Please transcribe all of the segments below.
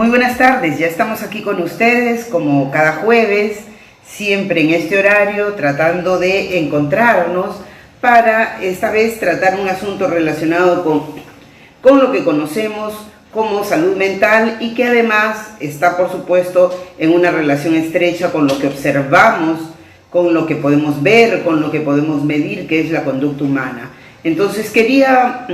Muy buenas tardes, ya estamos aquí con ustedes como cada jueves, siempre en este horario, tratando de encontrarnos para esta vez tratar un asunto relacionado con lo que conocemos como salud mental y que además está, por supuesto, en una relación estrecha con lo que observamos, con lo que podemos ver, con lo que podemos medir, que es la conducta humana. Entonces quería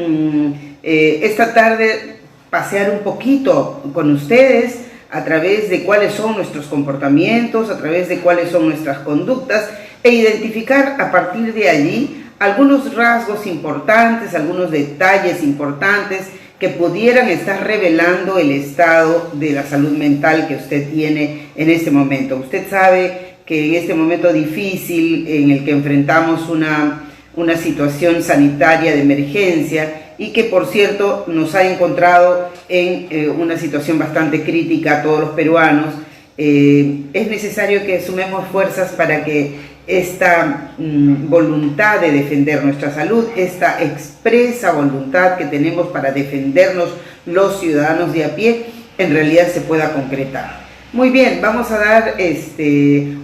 esta tarde pasear un poquito con ustedes a través de cuáles son nuestros comportamientos, a través de cuáles son nuestras conductas e identificar a partir de allí algunos rasgos importantes, algunos detalles importantes que pudieran estar revelando el estado de la salud mental que usted tiene en este momento. Usted sabe que en este momento difícil en el que enfrentamos una situación sanitaria de emergencia y que, por cierto, nos ha encontrado en una situación bastante crítica a todos los peruanos, es necesario que sumemos fuerzas para que esta voluntad de defender nuestra salud, esta expresa voluntad que tenemos para defendernos los ciudadanos de a pie, en realidad se pueda concretar. Muy bien, vamos a dar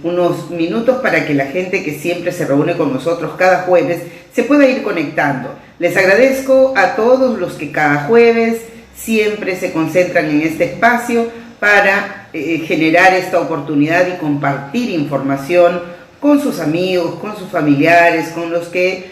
unos minutos para que la gente que siempre se reúne con nosotros cada jueves se pueda ir conectando. Les agradezco a todos los que cada jueves siempre se concentran en este espacio para generar esta oportunidad y compartir información con sus amigos, con sus familiares, con los que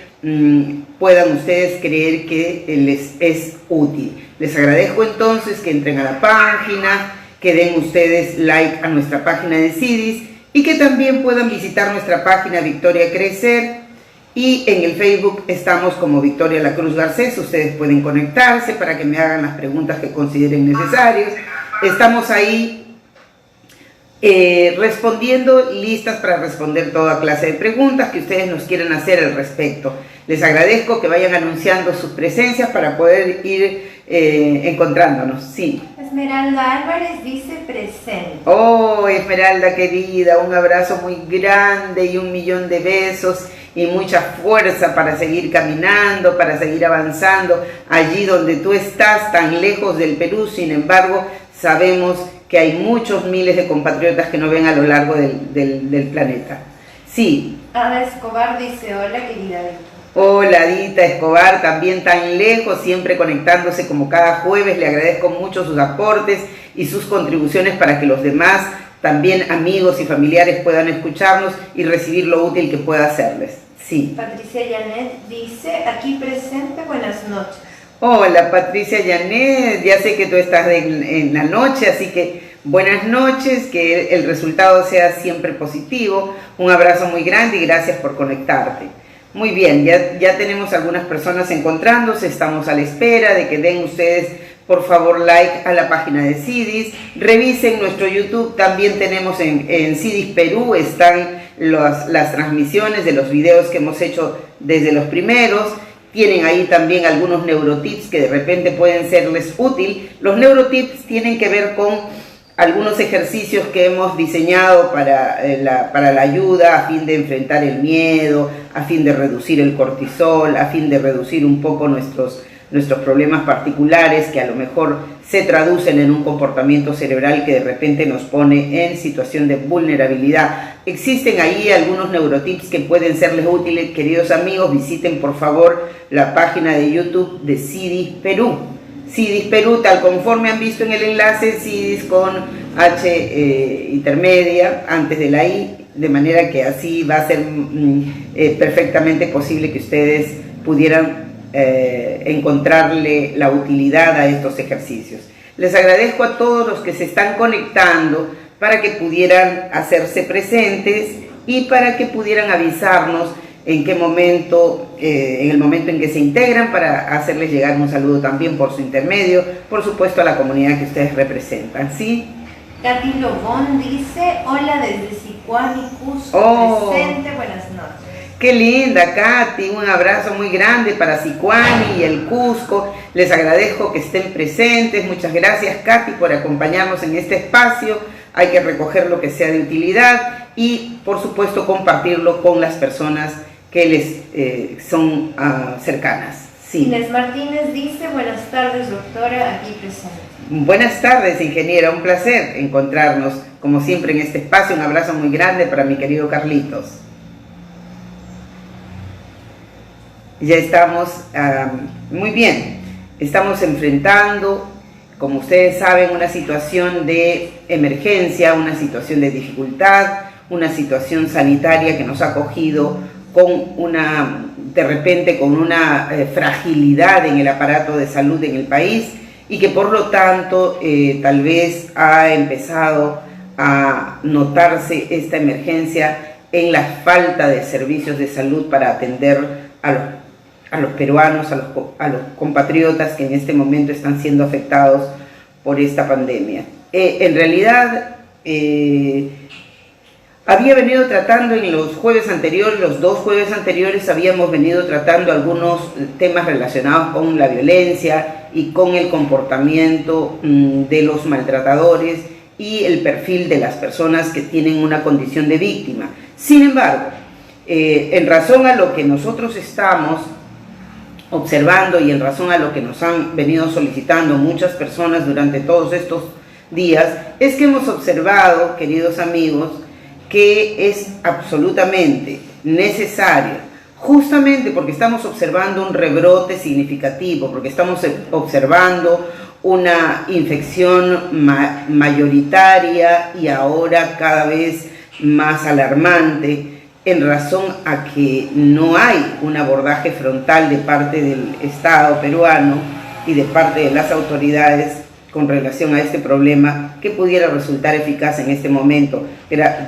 puedan ustedes creer que les es útil. Les agradezco entonces que entren a la página, que den ustedes like a nuestra página de CIDIS y que también puedan visitar nuestra página Victoria Crecer, y en el Facebook estamos como Victoria La Cruz Garcés. Ustedes pueden conectarse para que me hagan las preguntas que consideren necesarias. Estamos ahí respondiendo, listas para responder toda clase de preguntas que ustedes nos quieran hacer al respecto. Les agradezco que vayan anunciando sus presencias para poder ir encontrándonos. Sí. Esmeralda Álvarez dice presente. Oh, Esmeralda querida, un abrazo muy grande y 1.000.000 de besos y mucha fuerza para seguir caminando, para seguir avanzando allí donde tú estás, tan lejos del Perú. Sin embargo, sabemos que hay muchos miles de compatriotas que nos ven a lo largo del planeta. Sí. Ada Escobar dice, hola querida Víctor. Hola Dita Escobar, también tan lejos, siempre conectándose como cada jueves. Le agradezco mucho sus aportes y sus contribuciones para que los demás, también amigos y familiares, puedan escucharnos y recibir lo útil que pueda hacerles. Sí. Patricia Janet dice, aquí presente, buenas noches. Hola Patricia Janet, ya sé que tú estás en la noche, así que buenas noches, que el resultado sea siempre positivo. Un abrazo muy grande y gracias por conectarte. Muy bien, ya tenemos algunas personas encontrándose, estamos a la espera de que den ustedes por favor like a la página de CIDIS, revisen nuestro YouTube, también tenemos en CIDIS Perú, están las transmisiones de los videos que hemos hecho desde los primeros, tienen ahí también algunos neurotips que de repente pueden serles útil. Los neurotips tienen que ver con algunos ejercicios que hemos diseñado para la ayuda a fin de enfrentar el miedo, a fin de reducir el cortisol, a fin de reducir un poco nuestros problemas particulares que a lo mejor se traducen en un comportamiento cerebral que de repente nos pone en situación de vulnerabilidad. Existen ahí algunos neurotips que pueden serles útiles, queridos amigos. Visiten por favor la página de YouTube de CIDIS Perú. CIDIS Perú, tal conforme han visto en el enlace, CIDIS con H intermedia antes de la I, de manera que así va a ser perfectamente posible que ustedes pudieran encontrarle la utilidad a estos ejercicios. Les agradezco a todos los que se están conectando para que pudieran hacerse presentes y para que pudieran avisarnos en qué momento, en el momento en que se integran, para hacerles llegar un saludo también por su intermedio, por supuesto a la comunidad que ustedes representan, ¿sí? Katy Lobón dice, hola desde Sicuani, Cusco, presente, buenas noches. Qué linda, Katy, un abrazo muy grande para Sicuani y el Cusco. Les agradezco que estén presentes. Muchas gracias, Katy, por acompañarnos en este espacio. Hay que recoger lo que sea de utilidad y, por supuesto, compartirlo con las personas que les son cercanas. Sí. Inés Martínez dice, buenas tardes, doctora, aquí presente. Buenas tardes, ingeniera, un placer encontrarnos, como siempre, en este espacio. Un abrazo muy grande para mi querido Carlitos. Ya estamos muy bien, estamos enfrentando, como ustedes saben, una situación de emergencia, una situación de dificultad, una situación sanitaria que nos ha cogido de repente con una fragilidad en el aparato de salud en el país y que por lo tanto tal vez ha empezado a notarse esta emergencia en la falta de servicios de salud para atender a los peruanos, a los compatriotas que en este momento están siendo afectados por esta pandemia. En realidad, había venido tratando en los jueves anteriores, los 2 jueves anteriores, habíamos venido tratando algunos temas relacionados con la violencia y con el comportamiento de los maltratadores y el perfil de las personas que tienen una condición de víctima. Sin embargo, en razón a lo que nosotros estamos observando y en razón a lo que nos han venido solicitando muchas personas durante todos estos días, es que hemos observado, queridos amigos, que es absolutamente necesario, justamente porque estamos observando un rebrote significativo, porque estamos observando una infección mayoritaria y ahora cada vez más alarmante, en razón a que no hay un abordaje frontal de parte del Estado peruano y de parte de las autoridades con relación a este problema que pudiera resultar eficaz en este momento,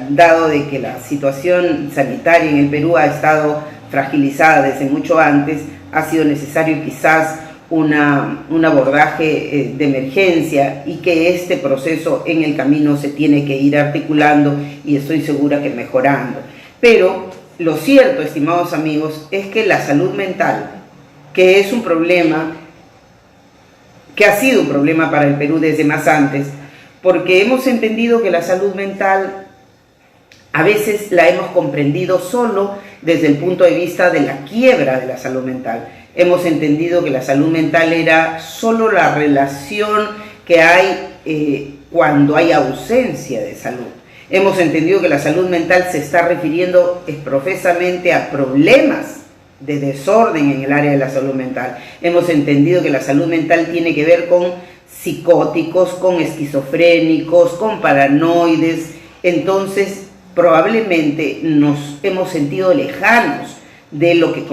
dado de que la situación sanitaria en el Perú ha estado fragilizada desde mucho antes, ha sido necesario quizás un abordaje de emergencia y que este proceso en el camino se tiene que ir articulando y estoy segura que mejorando. Pero lo cierto, estimados amigos, es que la salud mental, que es un problema, que ha sido un problema para el Perú desde más antes, porque hemos entendido que la salud mental a veces la hemos comprendido solo desde el punto de vista de la quiebra de la salud mental. Hemos entendido que la salud mental era solo la relación que hay cuando hay ausencia de salud. Hemos entendido que la salud mental se está refiriendo profesamente a problemas de desorden en el área de la salud mental. Hemos entendido que la salud mental tiene que ver con psicóticos, con esquizofrénicos, con paranoides. Entonces, probablemente nos hemos sentido lejanos de lo que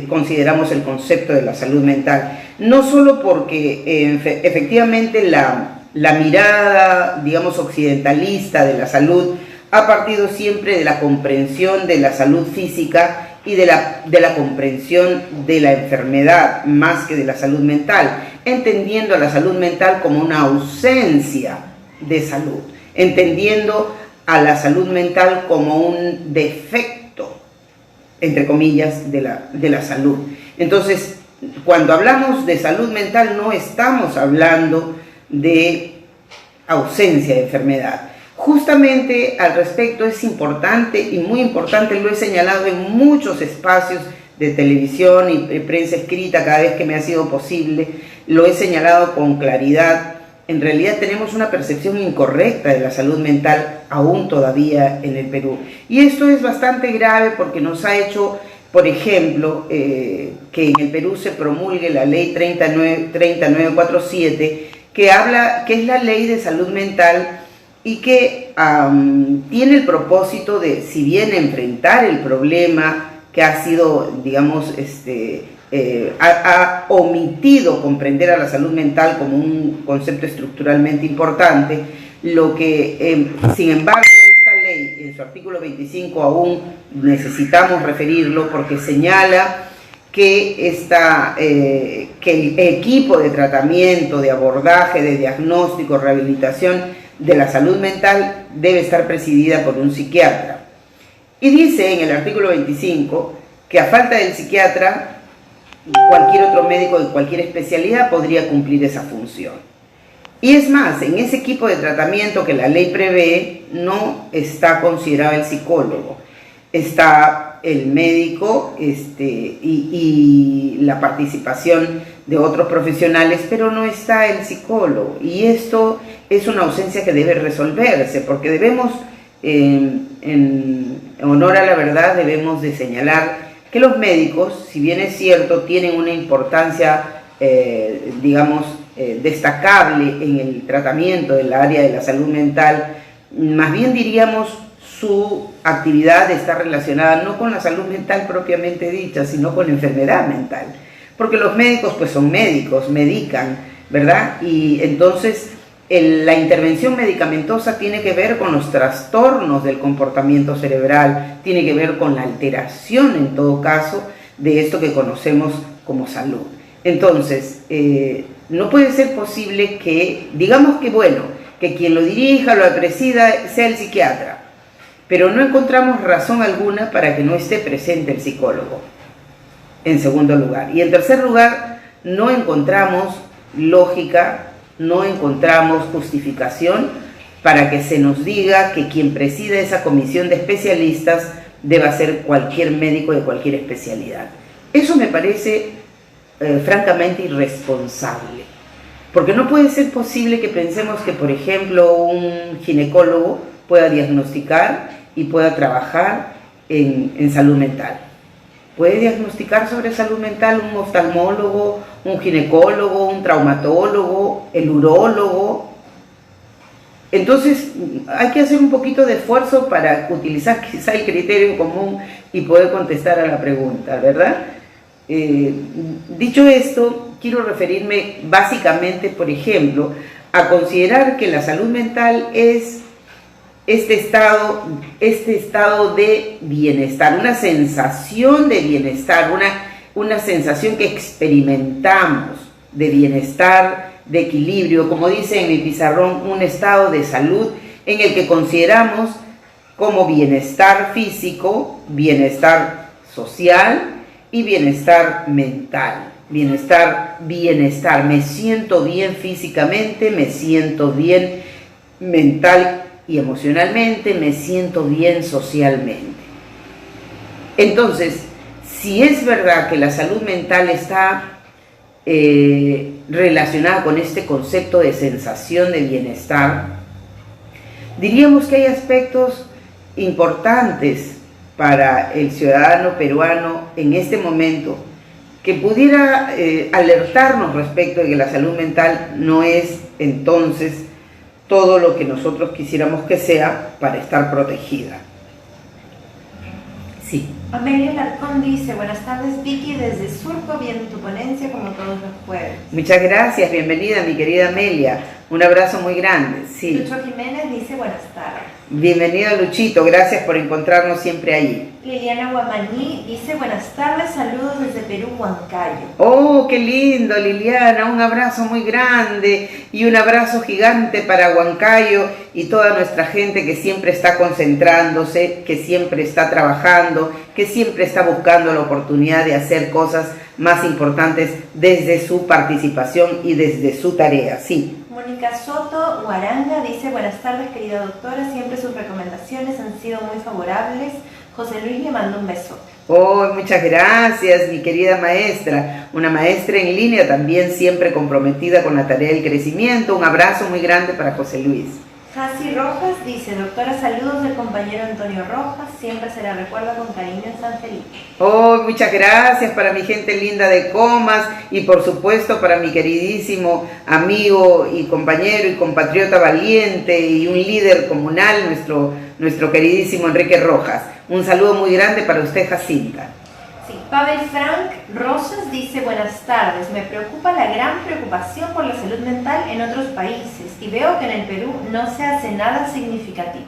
consideramos el concepto de la salud mental. No solo porque efectivamente la mirada, digamos, occidentalista de la salud ha partido siempre de la comprensión de la salud física y de la comprensión de la enfermedad más que de la salud mental, entendiendo a la salud mental como una ausencia de salud, entendiendo a la salud mental como un defecto, entre comillas, de la salud. Entonces, cuando hablamos de salud mental no estamos hablando de ausencia de enfermedad. Justamente al respecto es importante y muy importante, lo he señalado en muchos espacios de televisión y prensa escrita cada vez que me ha sido posible, lo he señalado con claridad. En realidad tenemos una percepción incorrecta de la salud mental aún todavía en el Perú. Y esto es bastante grave porque nos ha hecho, por ejemplo, que en el Perú se promulgue la ley 3947, que es la ley de salud mental y que tiene el propósito de, si bien enfrentar el problema que ha sido, digamos, ha omitido comprender a la salud mental como un concepto estructuralmente importante, lo que, sin embargo, esta ley, en su artículo 25, aún necesitamos referirlo porque señala que el equipo de tratamiento, de abordaje, de diagnóstico, rehabilitación de la salud mental debe estar presidida por un psiquiatra. Y dice en el artículo 25 que a falta del psiquiatra, cualquier otro médico de cualquier especialidad podría cumplir esa función. Y es más, en ese equipo de tratamiento que la ley prevé, no está considerado el psicólogo. Está está el médico y la participación de otros profesionales, pero no está el psicólogo. Y esto es una ausencia que debe resolverse, porque debemos, en honor a la verdad, debemos de señalar que los médicos, si bien es cierto, tienen una importancia, destacable en el tratamiento del área de la salud mental, más bien diríamos su actividad está relacionada no con la salud mental propiamente dicha, sino con la enfermedad mental. Porque los médicos pues son médicos, medican, ¿verdad? Y entonces la intervención medicamentosa tiene que ver con los trastornos del comportamiento cerebral, tiene que ver con la alteración en todo caso de esto que conocemos como salud. Entonces, no puede ser posible que, digamos que bueno, que quien lo dirija, lo presida, sea el psiquiatra, pero no encontramos razón alguna para que no esté presente el psicólogo, en segundo lugar. Y en tercer lugar, no encontramos lógica, no encontramos justificación para que se nos diga que quien preside esa comisión de especialistas deba ser cualquier médico de cualquier especialidad. Eso me parece francamente irresponsable, porque no puede ser posible que pensemos que, por ejemplo, un ginecólogo pueda diagnosticar y pueda trabajar en salud mental. Puede diagnosticar sobre salud mental un oftalmólogo, un ginecólogo, un traumatólogo, el urólogo. Entonces hay que hacer un poquito de esfuerzo para utilizar quizá el criterio común y poder contestar a la pregunta, ¿verdad? Dicho esto, quiero referirme básicamente, por ejemplo, a considerar que la salud mental es este estado de bienestar, una sensación de bienestar, una sensación que experimentamos de bienestar, de equilibrio, como dice en mi pizarrón, un estado de salud en el que consideramos como bienestar físico, bienestar social y bienestar mental. Bienestar, me siento bien físicamente, me siento bien mental y emocionalmente, me siento bien socialmente. Entonces, si es verdad que la salud mental está relacionada con este concepto de sensación de bienestar, diríamos que hay aspectos importantes para el ciudadano peruano en este momento que pudiera alertarnos respecto de que la salud mental no es entonces todo lo que nosotros quisiéramos que sea para estar protegida. Sí. Amelia Larcón dice, buenas tardes Vicky, desde Surco, viendo tu ponencia como todos los jueves. Muchas gracias, bienvenida mi querida Amelia, un abrazo muy grande. Sí. Lucho Jiménez dice, buenas tardes. Bienvenido Luchito, gracias por encontrarnos siempre allí. Liliana Guamaní dice, buenas tardes, saludos desde Perú, Huancayo. Oh, qué lindo Liliana, un abrazo muy grande y un abrazo gigante para Huancayo y toda nuestra gente que siempre está concentrándose, que siempre está trabajando, que siempre está buscando la oportunidad de hacer cosas más importantes desde su participación y desde su tarea, sí. Mónica Soto Guaranga dice, buenas tardes querida doctora, siempre sus recomendaciones han sido muy favorables. José Luis le manda un beso. Oh, muchas gracias mi querida maestra, una maestra en línea también siempre comprometida con la tarea del crecimiento. Un abrazo muy grande para José Luis. Jasi Rojas dice, doctora, saludos del compañero Antonio Rojas, siempre se la recuerda con cariño en San Felipe. Oh, muchas gracias para mi gente linda de Comas y por supuesto para mi queridísimo amigo y compañero y compatriota valiente y un líder comunal, nuestro queridísimo Enrique Rojas. Un saludo muy grande para usted, Jacinta. Sí, Pavel Frank Rosas dice, buenas tardes, me preocupa la gran preocupación por la salud mental en otros países y veo que en el Perú no se hace nada significativo.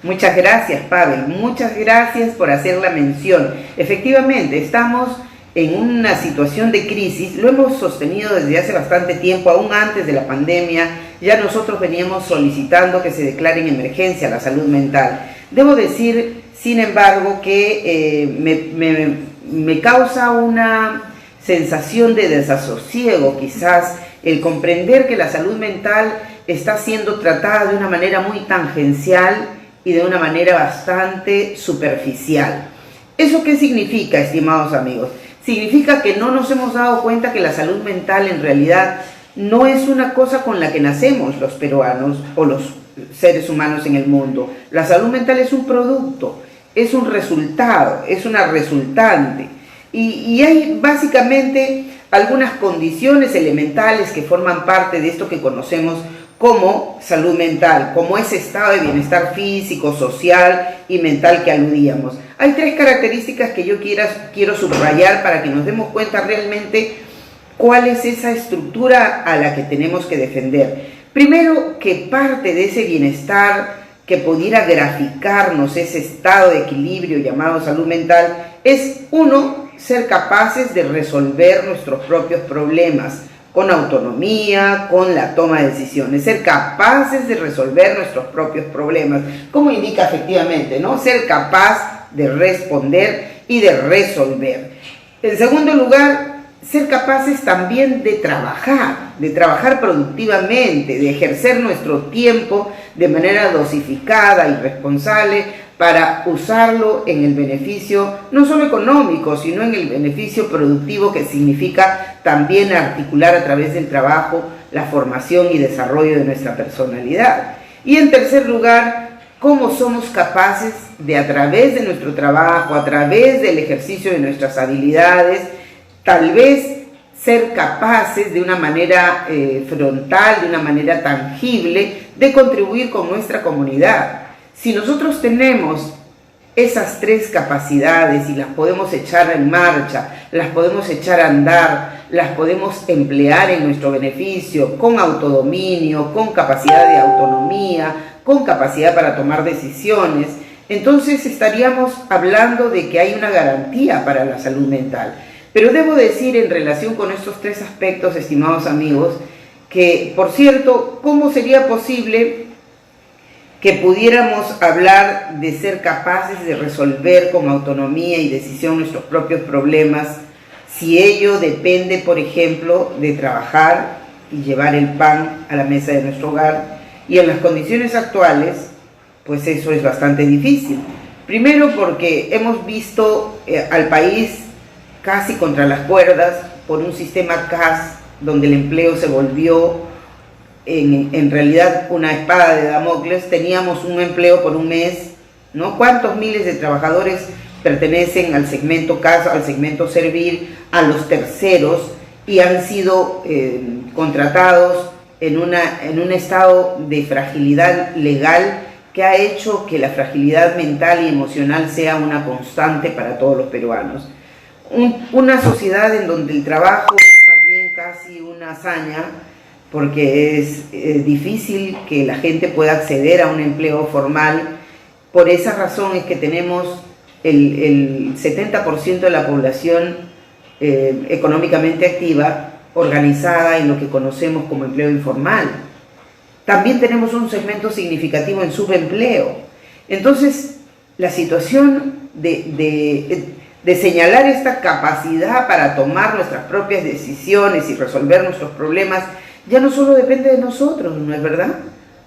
Muchas gracias, Pavel, muchas gracias por hacer la mención. Efectivamente, estamos en una situación de crisis, lo hemos sostenido desde hace bastante tiempo, aún antes de la pandemia, ya nosotros veníamos solicitando que se declare en emergencia la salud mental. Debo decir, sin embargo, que me causa una sensación de desasosiego quizás el comprender que la salud mental está siendo tratada de una manera muy tangencial y de una manera bastante superficial. ¿Eso qué significa, estimados amigos? Significa que no nos hemos dado cuenta que la salud mental en realidad no es una cosa con la que nacemos los peruanos o los seres humanos en el mundo. La salud mental es un producto, es un resultado, es una resultante. Y hay básicamente algunas condiciones elementales que forman parte de esto que conocemos como salud mental, como ese estado de bienestar físico, social y mental que aludíamos. Hay 3 características que yo quiero subrayar para que nos demos cuenta realmente cuál es esa estructura a la que tenemos que defender. Primero, que parte de ese bienestar que pudiera graficarnos ese estado de equilibrio llamado salud mental es, 1, ser capaces de resolver nuestros propios problemas con autonomía, con la toma de decisiones, ser capaces de resolver nuestros propios problemas, como indica efectivamente, ¿no? Ser capaz de responder y de resolver. En segundo lugar, ser capaces también de trabajar productivamente, de ejercer nuestro tiempo de manera dosificada y responsable para usarlo en el beneficio no solo económico, sino en el beneficio productivo, que significa también articular a través del trabajo la formación y desarrollo de nuestra personalidad. Y en tercer lugar, cómo somos capaces de, a través de nuestro trabajo, a través del ejercicio de nuestras habilidades, tal vez ser capaces de una manera frontal, de una manera tangible, de contribuir con nuestra comunidad. Si nosotros tenemos esas 3 capacidades y las podemos echar en marcha, las podemos echar a andar, las podemos emplear en nuestro beneficio, con autodominio, con capacidad de autonomía, con capacidad para tomar decisiones, entonces estaríamos hablando de que hay una garantía para la salud mental. Pero debo decir, en relación con estos 3 aspectos, estimados amigos, que, por cierto, ¿cómo sería posible que pudiéramos hablar de ser capaces de resolver con autonomía y decisión nuestros propios problemas si ello depende, por ejemplo, de trabajar y llevar el pan a la mesa de nuestro hogar? Y en las condiciones actuales, pues eso es bastante difícil. Primero porque hemos visto al país casi contra las cuerdas por un sistema CAS donde el empleo se volvió en realidad una espada de Damocles. Teníamos un empleo por un mes, ¿no? ¿Cuántos miles de trabajadores pertenecen al segmento CAS, al segmento servir, a los terceros, y han sido contratados en un estado de fragilidad legal que ha hecho que la fragilidad mental y emocional sea una constante para todos los peruanos? Una sociedad en donde el trabajo es más bien casi una hazaña, porque es difícil que la gente pueda acceder a un empleo formal. Por esa razón es que tenemos el 70% de la población económicamente activa organizada en lo que conocemos como empleo informal. También tenemos un segmento significativo en subempleo. Entonces, la situación de señalar esta capacidad para tomar nuestras propias decisiones y resolver nuestros problemas ya no solo depende de nosotros, ¿no es verdad?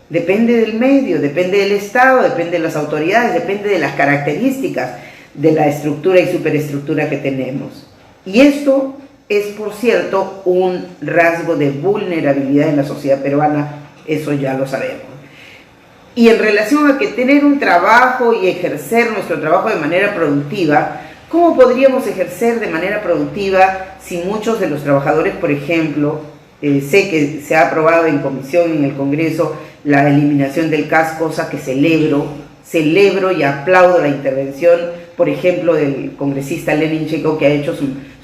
Depende del medio, depende del Estado, depende de las autoridades, depende de las características de la estructura y superestructura que tenemos. Y esto es, por cierto, un rasgo de vulnerabilidad en la sociedad peruana, eso ya lo sabemos. Y en relación a que tener un trabajo y ejercer nuestro trabajo de manera productiva, ¿cómo podríamos ejercer de manera productiva si muchos de los trabajadores, por ejemplo, sé que se ha aprobado en comisión en el Congreso la eliminación del CAS, cosa que celebro y aplaudo la intervención, por ejemplo, del congresista Lenin Checo, que ha hecho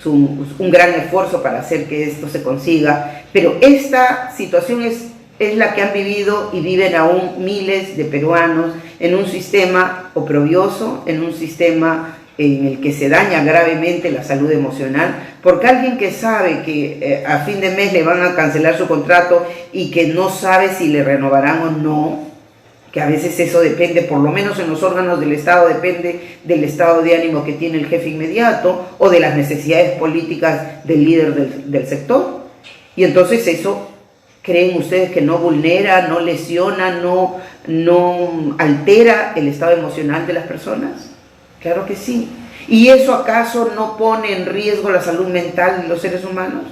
un gran esfuerzo para hacer que esto se consiga? Pero esta situación es la que han vivido y viven aún miles de peruanos en un sistema oprobioso, en un sistema en el que se daña gravemente la salud emocional, porque alguien que sabe que a fin de mes le van a cancelar su contrato y que no sabe si le renovarán o no, que a veces eso depende, por lo menos en los órganos del Estado, depende del estado de ánimo que tiene el jefe inmediato o de las necesidades políticas del líder del sector. Y entonces eso, ¿creen ustedes que no vulnera, no lesiona, no altera el estado emocional de las personas? Claro que sí. ¿Y eso acaso no pone en riesgo la salud mental de los seres humanos?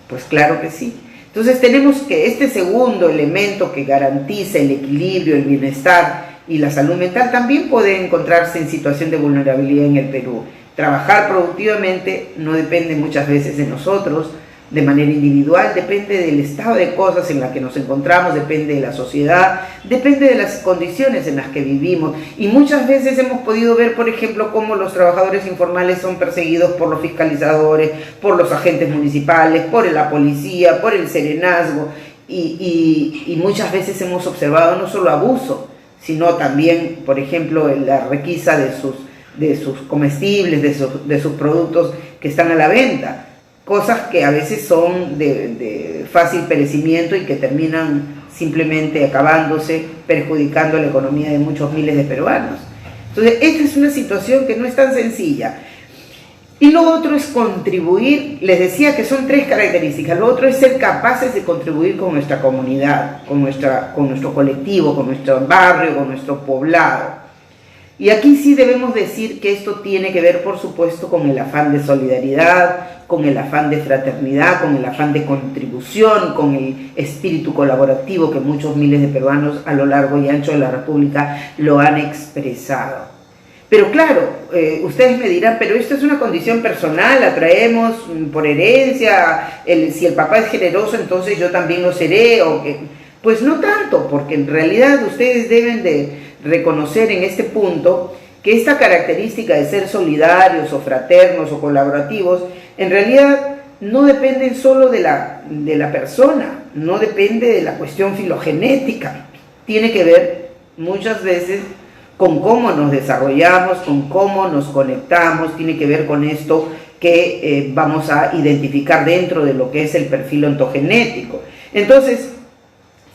Pues claro que sí. Entonces tenemos que este segundo elemento que garantiza el equilibrio, el bienestar y la salud mental también puede encontrarse en situación de vulnerabilidad en el Perú. Trabajar productivamente no depende muchas veces de nosotros, de manera individual, depende del estado de cosas en la que nos encontramos, depende de la sociedad, depende de las condiciones en las que vivimos. Y muchas veces hemos podido ver, por ejemplo, cómo los trabajadores informales son perseguidos por los fiscalizadores, por los agentes municipales, por la policía, por el serenazgo, y muchas veces hemos observado no solo abuso, sino también, por ejemplo, la requisa de sus comestibles, de sus productos que están a la venta. Cosas que a veces son de fácil perecimiento y que terminan simplemente acabándose, perjudicando la economía de muchos miles de peruanos. Entonces, esta es una situación que no es tan sencilla. Y lo otro es contribuir, les decía que son 3 características. Lo otro es ser capaces de contribuir con nuestra comunidad, con nuestro colectivo, con nuestro barrio, con nuestro poblado. Y aquí sí debemos decir que esto tiene que ver, por supuesto, con el afán de solidaridad, con el afán de fraternidad, con el afán de contribución, con el espíritu colaborativo que muchos miles de peruanos a lo largo y ancho de la República lo han expresado. Pero claro, ustedes me dirán, pero esto es una condición personal, la traemos por herencia, si el papá es generoso, entonces yo también lo seré, pues no tanto, porque en realidad ustedes deben de reconocer en este punto que esta característica de ser solidarios o fraternos o colaborativos en realidad no dependen solo de la persona, no depende de la cuestión filogenética, tiene que ver muchas veces con cómo nos desarrollamos, con cómo nos conectamos, tiene que ver con esto que vamos a identificar dentro de lo que es el perfil ontogenético. Entonces,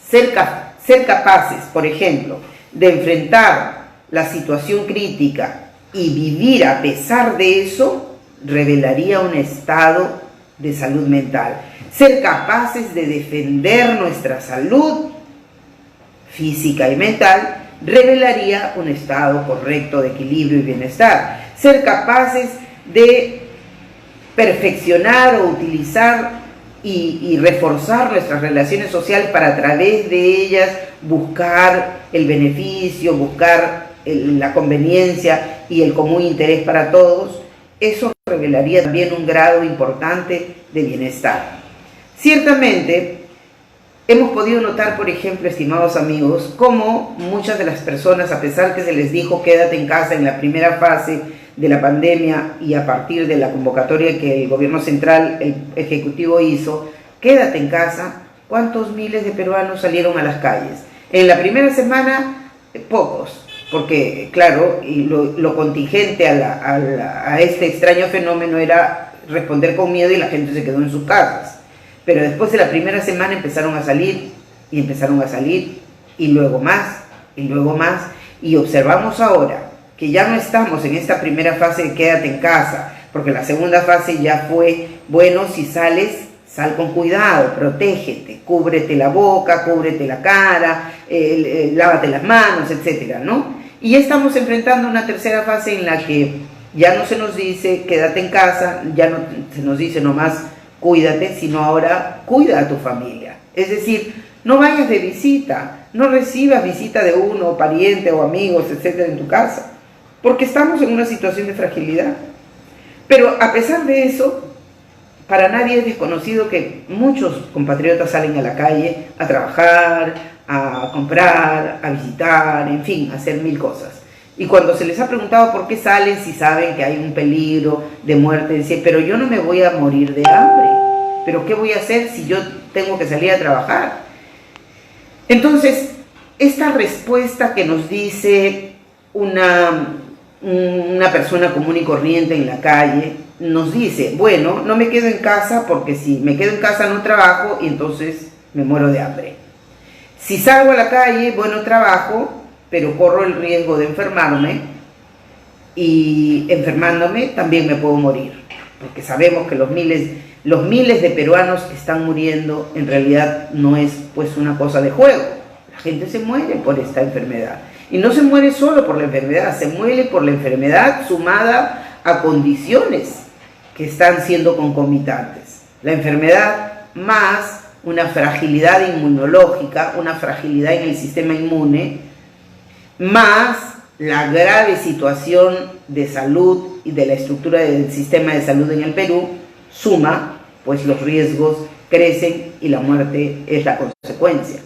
ser capaces, por ejemplo, de enfrentar la situación crítica y vivir a pesar de eso, revelaría un estado de salud mental. Ser capaces de defender nuestra salud física y mental revelaría un estado correcto de equilibrio y bienestar. Ser capaces de perfeccionar o utilizar y reforzar nuestras relaciones sociales para a través de ellas buscar el beneficio, buscar la conveniencia y el común interés para todos, eso revelaría también un grado importante de bienestar. Ciertamente, hemos podido notar, por ejemplo, estimados amigos, cómo muchas de las personas, a pesar que se les dijo quédate en casa en la primera fase de la pandemia y a partir de la convocatoria que el gobierno central, el ejecutivo hizo, quédate en casa, ¿cuántos miles de peruanos salieron a las calles? En la primera semana, pocos, porque claro, y lo contingente a este extraño fenómeno era responder con miedo y la gente se quedó en sus casas. Pero después de la primera semana empezaron a salir, y luego más, y observamos ahora que ya no estamos en esta primera fase de quédate en casa, porque la segunda fase ya fue, bueno, si sales, sal con cuidado, protégete, cúbrete la boca, cúbrete la cara, lávate las manos, etcétera, ¿no? Y ya estamos enfrentando una tercera fase en la que ya no se nos dice quédate en casa, ya no se nos dice nomás cuídate, sino ahora cuida a tu familia. Es decir, no vayas de visita, no recibas visita de uno, pariente o amigos, etcétera, en tu casa, porque estamos en una situación de fragilidad. Pero a pesar de eso, para nadie es desconocido que muchos compatriotas salen a la calle a trabajar, a comprar, a visitar, en fin, a hacer mil cosas. Y cuando se les ha preguntado por qué salen, si saben que hay un peligro de muerte, dicen, pero yo no me voy a morir de hambre, pero ¿qué voy a hacer si yo tengo que salir a trabajar? Entonces, esta respuesta que nos dice una persona común y corriente en la calle, nos dice, bueno, no me quedo en casa porque si me quedo en casa no trabajo y entonces me muero de hambre. Si salgo a la calle, bueno, trabajo, pero corro el riesgo de enfermarme y enfermándome también me puedo morir, porque sabemos que los miles de peruanos que están muriendo en realidad no es pues una cosa de juego. La gente se muere por esta enfermedad y no se muere solo por la enfermedad, se muere por la enfermedad sumada a condiciones que están siendo concomitantes. La enfermedad más una fragilidad inmunológica, una fragilidad en el sistema inmune, más la grave situación de salud y de la estructura del sistema de salud en el Perú, suma, pues los riesgos crecen y la muerte es la consecuencia.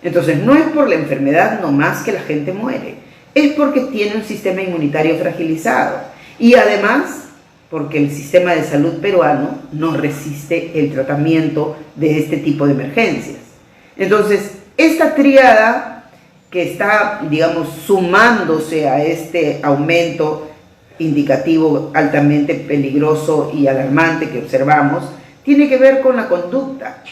Entonces no es por la enfermedad nomás que la gente muere, es porque tiene un sistema inmunitario fragilizado y además porque el sistema de salud peruano no resiste el tratamiento de este tipo de emergencias. Entonces, esta tríada que está, digamos, sumándose a este aumento indicativo altamente peligroso y alarmante que observamos, tiene que ver con la conducta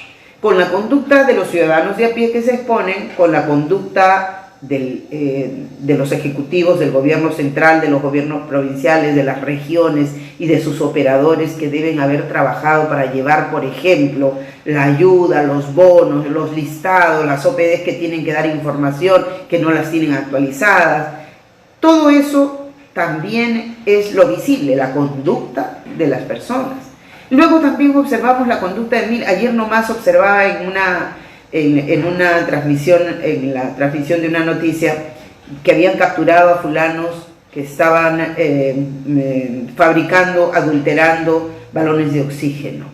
de los ciudadanos de a pie que se exponen, con la conducta de los ejecutivos del gobierno central, de los gobiernos provinciales, de las regiones y de sus operadores que deben haber trabajado para llevar, por ejemplo, la ayuda, los bonos, los listados, las OPDs que tienen que dar información, que no las tienen actualizadas. Todo eso también es lo visible, la conducta de las personas. Luego también observamos la conducta de ayer nomás observaba en la transmisión de una noticia que habían capturado a fulanos que estaban fabricando, adulterando balones de oxígeno.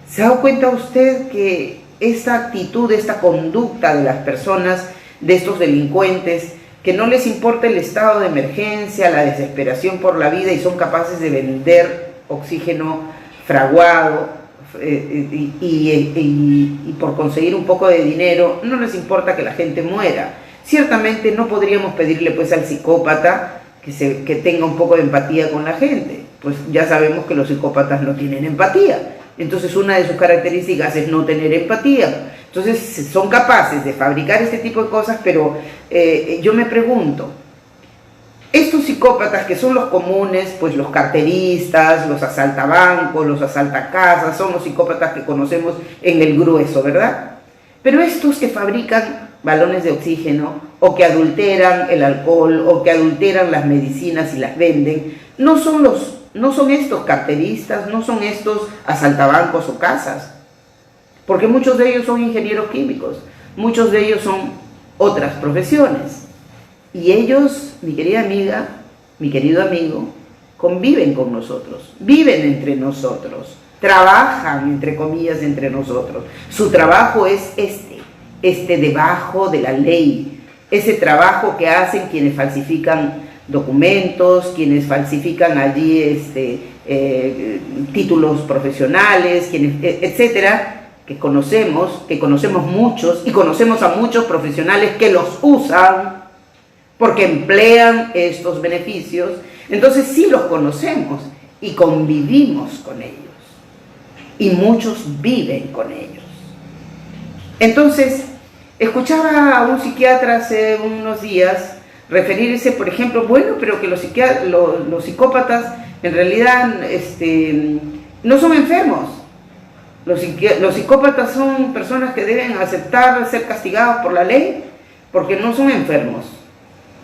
¿Se ha dado cuenta usted que esta actitud, esta conducta de las personas, de estos delincuentes, que no les importa el estado de emergencia, la desesperación por la vida y son capaces de vender oxígeno fraguado y por conseguir un poco de dinero, no les importa que la gente muera? Ciertamente no podríamos pedirle pues al psicópata que tenga un poco de empatía con la gente, pues ya sabemos que los psicópatas no tienen empatía, entonces una de sus características es no tener empatía. Entonces son capaces de fabricar este tipo de cosas, pero yo me pregunto, estos psicópatas que son los comunes, pues los carteristas, los asaltabancos, los asaltacasas, son los psicópatas que conocemos en el grueso, ¿verdad? Pero estos que fabrican balones de oxígeno, o que adulteran el alcohol, o que adulteran las medicinas y las venden, no son estos carteristas, no son estos asaltabancos o casas, porque muchos de ellos son ingenieros químicos, muchos de ellos son otras profesiones. Y ellos, mi querida amiga, mi querido amigo, conviven con nosotros, viven entre nosotros, trabajan, entre comillas, entre nosotros. Su trabajo es este debajo de la ley, ese trabajo que hacen quienes falsifican documentos, quienes falsifican allí títulos profesionales, etcétera, que conocemos muchos, y conocemos a muchos profesionales que los usan porque emplean estos beneficios. Entonces sí los conocemos y convivimos con ellos, y muchos viven con ellos. Entonces, escuchaba a un psiquiatra hace unos días referirse, por ejemplo, bueno, pero que los psicópatas en realidad no son enfermos. Los psicópatas son personas que deben aceptar ser castigados por la ley porque no son enfermos.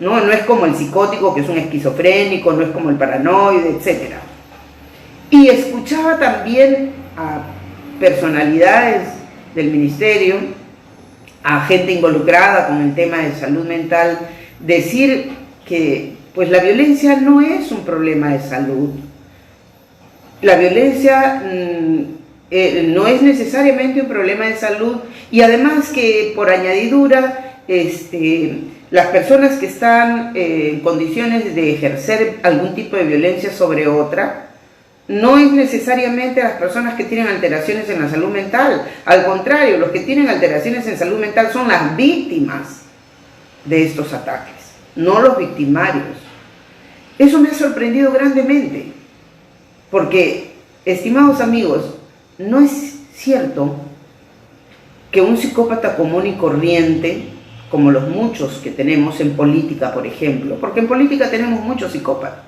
No es como el psicótico, que es un esquizofrénico, no es como el paranoide, etc. Y escuchaba también a personalidades del ministerio, a gente involucrada con el tema de salud mental, decir que pues la violencia no es un problema de salud. La violencia no es necesariamente un problema de salud, y además que por añadidura las personas que están en condiciones de ejercer algún tipo de violencia sobre otra no es necesariamente las personas que tienen alteraciones en la salud mental. Al contrario, los que tienen alteraciones en salud mental son las víctimas de estos ataques, no los victimarios. Eso me ha sorprendido grandemente, porque, estimados amigos, no es cierto que un psicópata común y corriente, como los muchos que tenemos en política, por ejemplo, porque en política tenemos muchos psicópatas,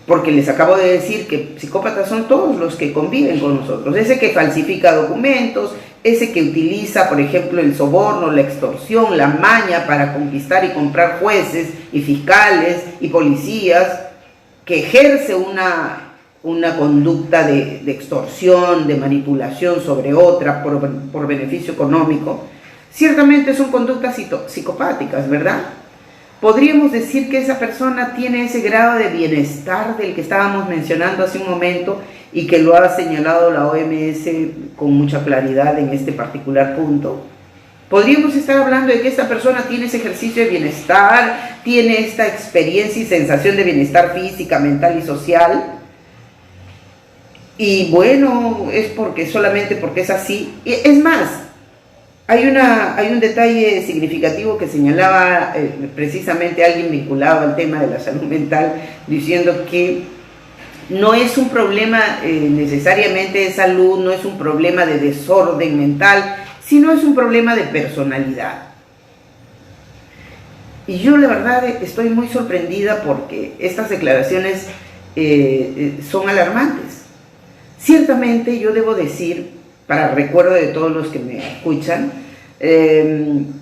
porque les acabo de decir que psicópatas son todos los que conviven con nosotros, ese que falsifica documentos, ese que utiliza, por ejemplo, el soborno, la extorsión, la maña para conquistar y comprar jueces y fiscales y policías, que ejerce una conducta de extorsión, de manipulación sobre otra por beneficio económico, ciertamente son conductas psicopáticas, ¿verdad? Podríamos decir que esa persona tiene ese grado de bienestar del que estábamos mencionando hace un momento y que lo ha señalado la OMS con mucha claridad en este particular punto. Podríamos estar hablando de que esta persona tiene ese ejercicio de bienestar, tiene esta experiencia y sensación de bienestar física, mental y social. Y bueno, es solamente porque es así. Es más, hay un detalle significativo que señalaba precisamente alguien vinculado al tema de la salud mental, diciendo que no es un problema necesariamente de salud, no es un problema de desorden mental, sino es un problema de personalidad. Y yo la verdad estoy muy sorprendida porque estas declaraciones son alarmantes. Ciertamente yo debo decir, para recuerdo de todos los que me escuchan,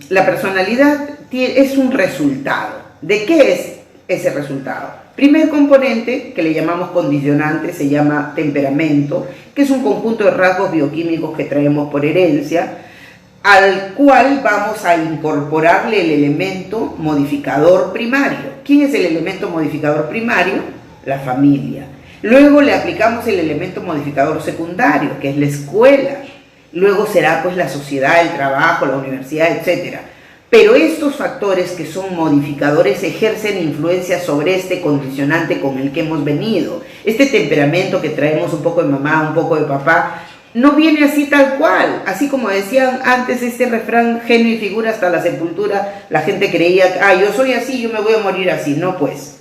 la personalidad es un resultado. ¿De qué es ese resultado? Primer componente, que le llamamos condicionante, se llama temperamento, que es un conjunto de rasgos bioquímicos que traemos por herencia, al cual vamos a incorporarle el elemento modificador primario. ¿Quién es el elemento modificador primario? La familia. Luego le aplicamos el elemento modificador secundario, que es la escuela. Luego será pues la sociedad, el trabajo, la universidad, etc. Pero estos factores que son modificadores ejercen influencia sobre este condicionante con el que hemos venido. Este temperamento que traemos un poco de mamá, un poco de papá, no viene así tal cual. Así como decían antes este refrán, genio y figura hasta la sepultura, la gente creía, yo soy así, yo me voy a morir así. No pues,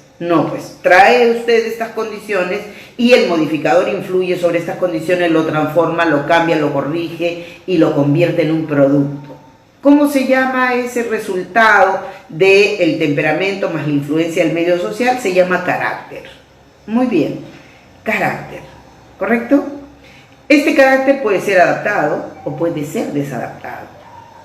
trae usted estas condiciones y el modificador influye sobre estas condiciones, lo transforma, lo cambia, lo corrige y lo convierte en un producto. ¿Cómo se llama ese resultado del temperamento más la influencia del medio social? Se llama carácter. Muy bien, carácter, ¿correcto? Este carácter puede ser adaptado o puede ser desadaptado,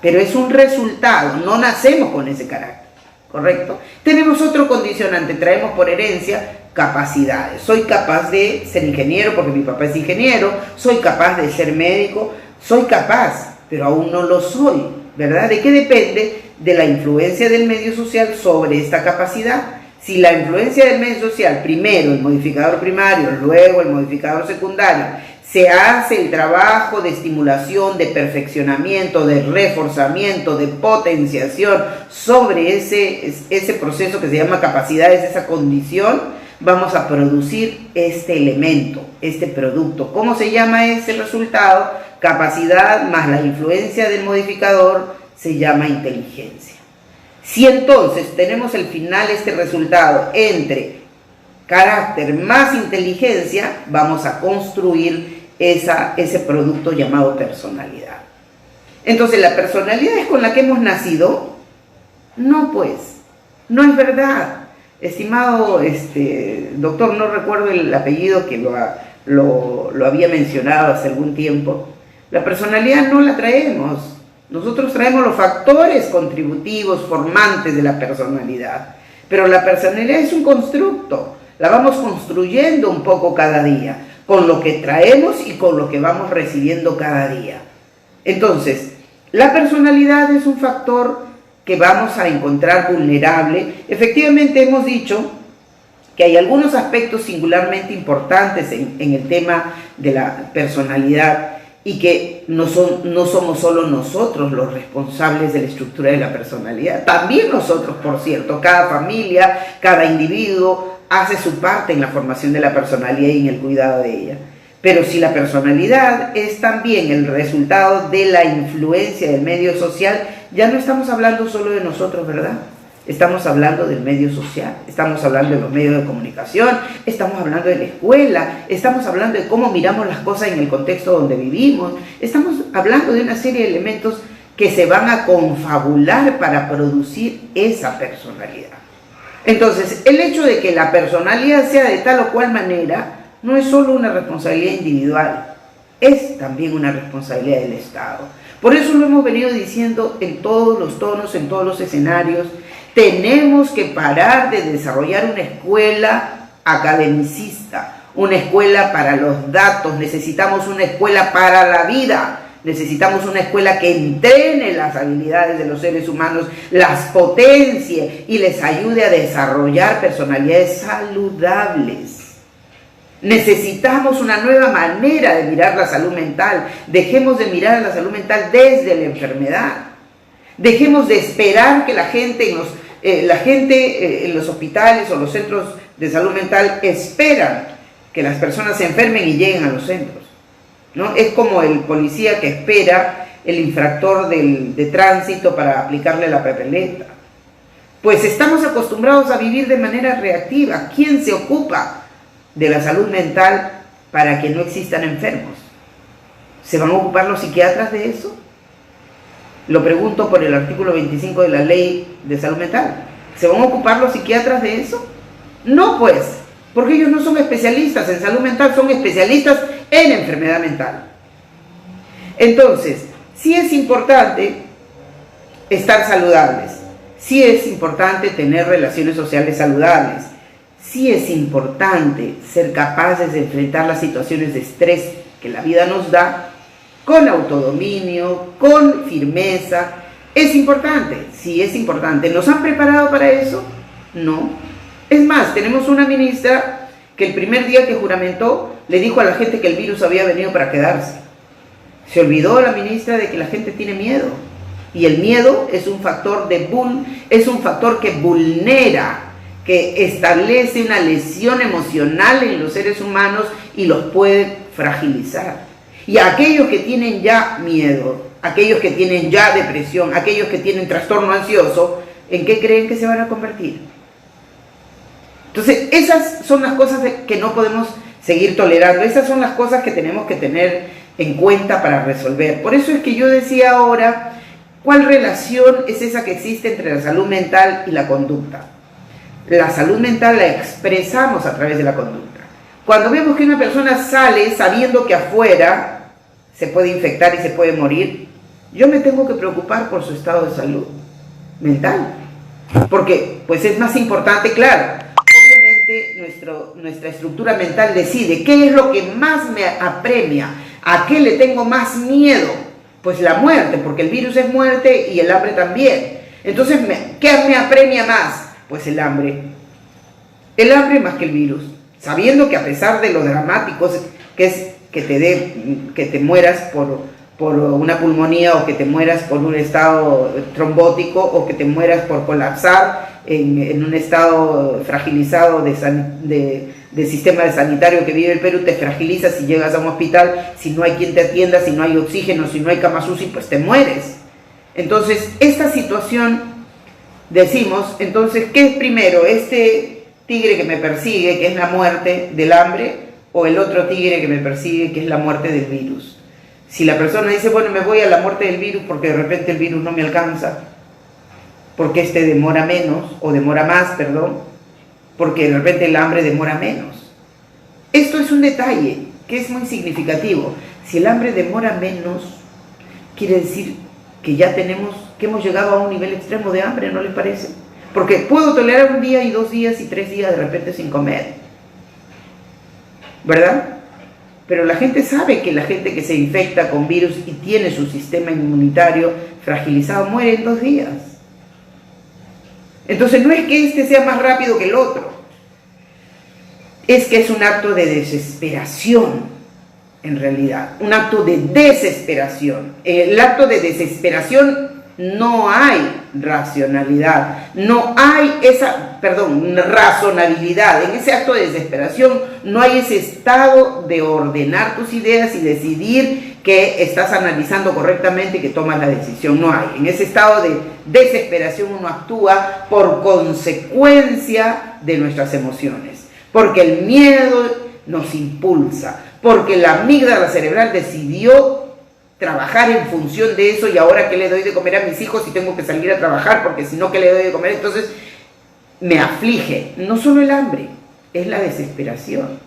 pero es un resultado, no nacemos con ese carácter, ¿correcto? Tenemos otro condicionante, traemos por herencia capacidades. Soy capaz de ser ingeniero porque mi papá es ingeniero, soy capaz de ser médico, soy capaz, pero aún no lo soy, ¿verdad? ¿De qué depende? De la influencia del medio social sobre esta capacidad. Si la influencia del medio social, primero el modificador primario, luego el modificador secundario, se hace el trabajo de estimulación, de perfeccionamiento, de reforzamiento, de potenciación sobre ese proceso que se llama capacidades, esa condición, vamos a producir este elemento, este producto. ¿Cómo se llama ese resultado? Capacidad más la influencia del modificador se llama inteligencia. Si entonces tenemos al final este resultado entre carácter más inteligencia, vamos a construir ese producto llamado personalidad. Entonces, ¿la personalidad es con la que hemos nacido? No, pues, no es verdad. Estimado doctor, no recuerdo el apellido que lo había mencionado hace algún tiempo. La personalidad no la traemos. Nosotros traemos los factores contributivos, formantes de la personalidad. Pero la personalidad es un constructo. La vamos construyendo un poco cada día, con lo que traemos y con lo que vamos recibiendo cada día. Entonces, la personalidad es un factor que vamos a encontrar vulnerable. Efectivamente hemos dicho que hay algunos aspectos singularmente importantes en el tema de la personalidad y que no somos solo nosotros los responsables de la estructura de la personalidad. También nosotros, por cierto, cada familia, cada individuo hace su parte en la formación de la personalidad y en el cuidado de ella. Pero si la personalidad es también el resultado de la influencia del medio social, ya no estamos hablando solo de nosotros, ¿verdad? Estamos hablando del medio social, estamos hablando de los medios de comunicación, estamos hablando de la escuela, estamos hablando de cómo miramos las cosas en el contexto donde vivimos, estamos hablando de una serie de elementos que se van a confabular para producir esa personalidad. Entonces, el hecho de que la personalidad sea de tal o cual manera no es solo una responsabilidad individual, es también una responsabilidad del Estado. Por eso lo hemos venido diciendo en todos los tonos, en todos los escenarios. Tenemos que parar de desarrollar una escuela academicista, una escuela para los datos. Necesitamos una escuela para la vida. Necesitamos una escuela que entrene las habilidades de los seres humanos, las potencie y les ayude a desarrollar personalidades saludables. Necesitamos una nueva manera de mirar la salud mental. Dejemos de mirar a la salud mental desde la enfermedad. Dejemos de esperar que la gente en los hospitales o los centros de salud mental esperan que las personas se enfermen y lleguen a los centros, ¿no? Es como el policía que espera el infractor de tránsito para aplicarle la papeleta. Pues estamos acostumbrados a vivir de manera reactiva. ¿Quién se ocupa de la salud mental para que no existan enfermos? ¿Se van a ocupar los psiquiatras de eso? Lo pregunto por el artículo 25 de la Ley de Salud Mental. ¿Se van a ocupar los psiquiatras de eso? No, pues, porque ellos no son especialistas en salud mental, son especialistas en enfermedad mental. Entonces, sí es importante estar saludables, sí es importante tener relaciones sociales saludables, sí es importante ser capaces de enfrentar las situaciones de estrés que la vida nos da con autodominio, con firmeza. Es importante, sí es importante. ¿Nos han preparado para eso? No. Es más, tenemos una ministra que el primer día que juramentó le dijo a la gente que el virus había venido para quedarse. Se olvidó la ministra de que la gente tiene miedo. Y el miedo es un factor que vulnera, que establece una lesión emocional en los seres humanos y los puede fragilizar. Y a aquellos que tienen ya miedo, aquellos que tienen ya depresión, aquellos que tienen trastorno ansioso, ¿en qué creen que se van a convertir? Entonces, esas son las cosas que no podemos seguir tolerando. Esas son las cosas que tenemos que tener en cuenta para resolver. Por eso es que yo decía ahora, ¿cuál relación es esa que existe entre la salud mental y la conducta? La salud mental la expresamos a través de la conducta. Cuando vemos que una persona sale sabiendo que afuera se puede infectar y se puede morir, yo me tengo que preocupar por su estado de salud mental. Porque pues es más importante, claro, obviamente nuestra estructura mental decide qué es lo que más me apremia, a qué le tengo más miedo. Pues la muerte, porque el virus es muerte y el hambre también. Entonces, ¿qué me apremia más? Pues el hambre. El hambre más que el virus. Sabiendo que a pesar de lo dramático que es que te mueras por una pulmonía, o que te mueras por un estado trombótico, o que te mueras por colapsar en un estado fragilizado de sistema sanitario que vive el Perú, te fragiliza si llegas a un hospital, si no hay quien te atienda, si no hay oxígeno, si no hay camas UCI, pues te mueres. Entonces, esta situación, decimos, entonces, ¿qué es primero? ¿Este tigre que me persigue, que es la muerte del hambre, o el otro tigre que me persigue, que es la muerte del virus? Si la persona dice, bueno, me voy a la muerte del virus porque de repente el virus no me alcanza, porque demora menos, o demora más, perdón, porque de repente el hambre demora menos. Esto es un detalle que es muy significativo. Si el hambre demora menos, quiere decir que ya hemos llegado a un nivel extremo de hambre, ¿no les parece? Porque puedo tolerar un día y 2 días y 3 días de repente sin comer, ¿verdad? Pero la gente sabe que la gente que se infecta con virus y tiene su sistema inmunitario fragilizado muere en 2 días. Entonces no es que este sea más rápido que el otro, es que es un acto de desesperación, en realidad, un acto de desesperación. El acto de desesperación no hay racionalidad, no hay razonabilidad. En ese acto de desesperación no hay ese estado de ordenar tus ideas y decidir que estás analizando correctamente y que tomas la decisión. No hay. En ese estado de desesperación uno actúa por consecuencia de nuestras emociones, porque el miedo nos impulsa, porque la amígdala cerebral decidió trabajar en función de eso. Y ahora, ¿qué le doy de comer a mis hijos si tengo que salir a trabajar? Porque si no, ¿qué le doy de comer? Entonces me aflige no solo el hambre, es la desesperación.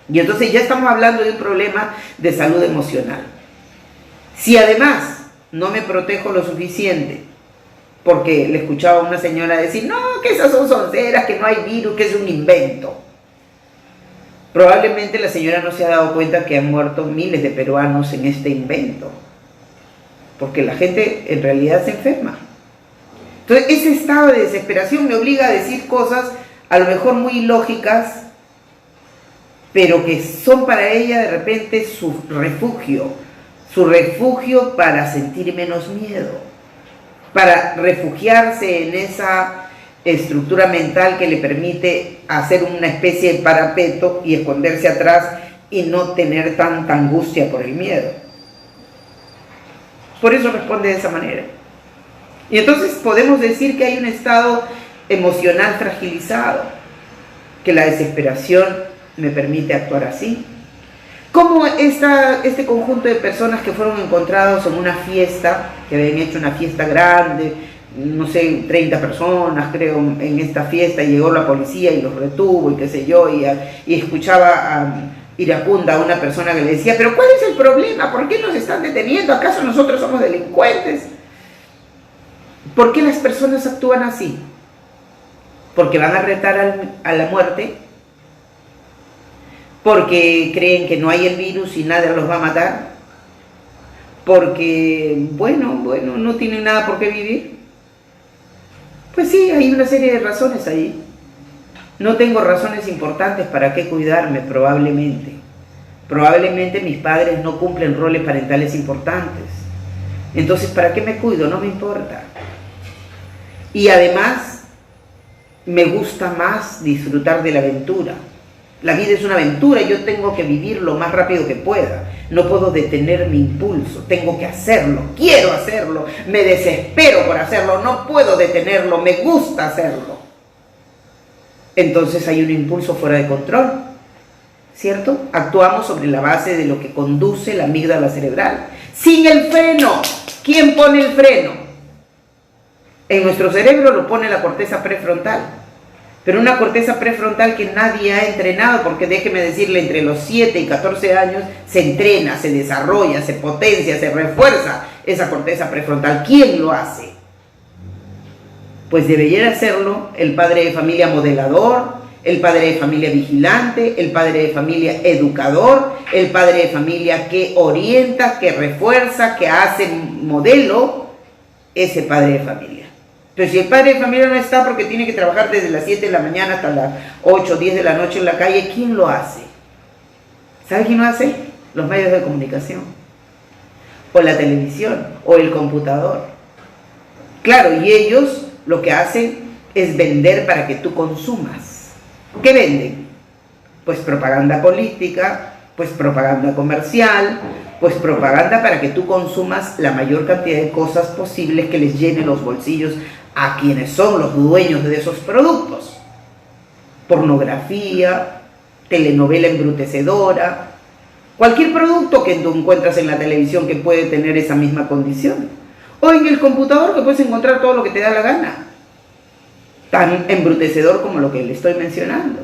Y entonces ya estamos hablando de un problema de salud emocional. Si además no me protejo lo suficiente, porque le escuchaba a una señora decir, no, que esas son sonceras, que no hay virus, que es un invento. Probablemente la señora no se ha dado cuenta que han muerto miles de peruanos en este invento, porque la gente en realidad se enferma. Entonces, ese estado de desesperación me obliga a decir cosas a lo mejor muy lógicas, pero que son para ella de repente su refugio para sentir menos miedo, para refugiarse en esa estructura mental que le permite hacer una especie de parapeto y esconderse atrás y no tener tanta angustia por el miedo. Por eso responde de esa manera. Y entonces podemos decir que hay un estado emocional fragilizado, que la desesperación me permite actuar así. Como este conjunto de personas que fueron encontrados en una fiesta, que habían hecho una fiesta grande, no sé, 30 personas creo en esta fiesta, y llegó la policía y los retuvo y qué sé yo, y escuchaba iracunda a una persona que le decía, pero ¿cuál es el problema? ¿Por qué nos están deteniendo? ¿Acaso nosotros somos delincuentes? ¿Por qué las personas actúan así? ¿Porque van a retar a la muerte? ¿Porque creen que no hay el virus y nada los va a matar? ¿Porque, bueno, no tienen nada por qué vivir? Pues sí, hay una serie de razones ahí. No tengo razones importantes para qué cuidarme, probablemente. Probablemente mis padres no cumplen roles parentales importantes. Entonces, ¿para qué me cuido? No me importa. Y además, me gusta más disfrutar de la aventura. La vida es una aventura y yo tengo que vivir lo más rápido que pueda. No puedo detener mi impulso, tengo que hacerlo, quiero hacerlo, me desespero por hacerlo, no puedo detenerlo, me gusta hacerlo. Entonces hay un impulso fuera de control, ¿cierto? Actuamos sobre la base de lo que conduce la amígdala cerebral. Sin el freno, ¿quién pone el freno? En nuestro cerebro lo pone la corteza prefrontal. Pero una corteza prefrontal que nadie ha entrenado, porque déjeme decirle, entre los 7 y 14 años se entrena, se desarrolla, se potencia, se refuerza esa corteza prefrontal. ¿Quién lo hace? Pues debería hacerlo el padre de familia modelador, el padre de familia vigilante, el padre de familia educador, el padre de familia que orienta, que refuerza, que hace modelo, ese padre de familia. Entonces, si el padre de familia no está porque tiene que trabajar desde las 7 de la mañana hasta las 8 o 10 de la noche en la calle, ¿quién lo hace? ¿Sabe quién lo hace? Los medios de comunicación, o la televisión, o el computador. Claro, y ellos lo que hacen es vender para que tú consumas. ¿Qué venden? Pues propaganda política, pues propaganda comercial, pues propaganda para que tú consumas la mayor cantidad de cosas posibles que les llenen los bolsillos a quienes son los dueños de esos productos. Pornografía, telenovela embrutecedora, cualquier producto que tú encuentras en la televisión que puede tener esa misma condición. O en el computador, que puedes encontrar todo lo que te da la gana, tan embrutecedor como lo que le estoy mencionando.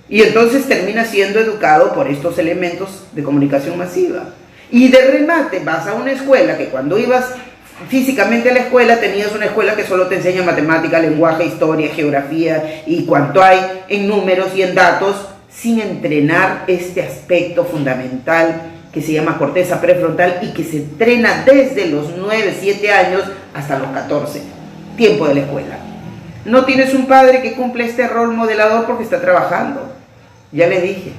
Y entonces termina siendo educado por estos elementos de comunicación masiva. Y de remate vas a una escuela que cuando ibas físicamente a la escuela tenías una escuela que solo te enseña matemática, lenguaje, historia, geografía y cuanto hay en números y en datos, sin entrenar este aspecto fundamental que se llama corteza prefrontal y que se entrena desde los 9, 7 años hasta los 14, tiempo de la escuela. No tienes un padre que cumple este rol modelador porque está trabajando. Ya les dije,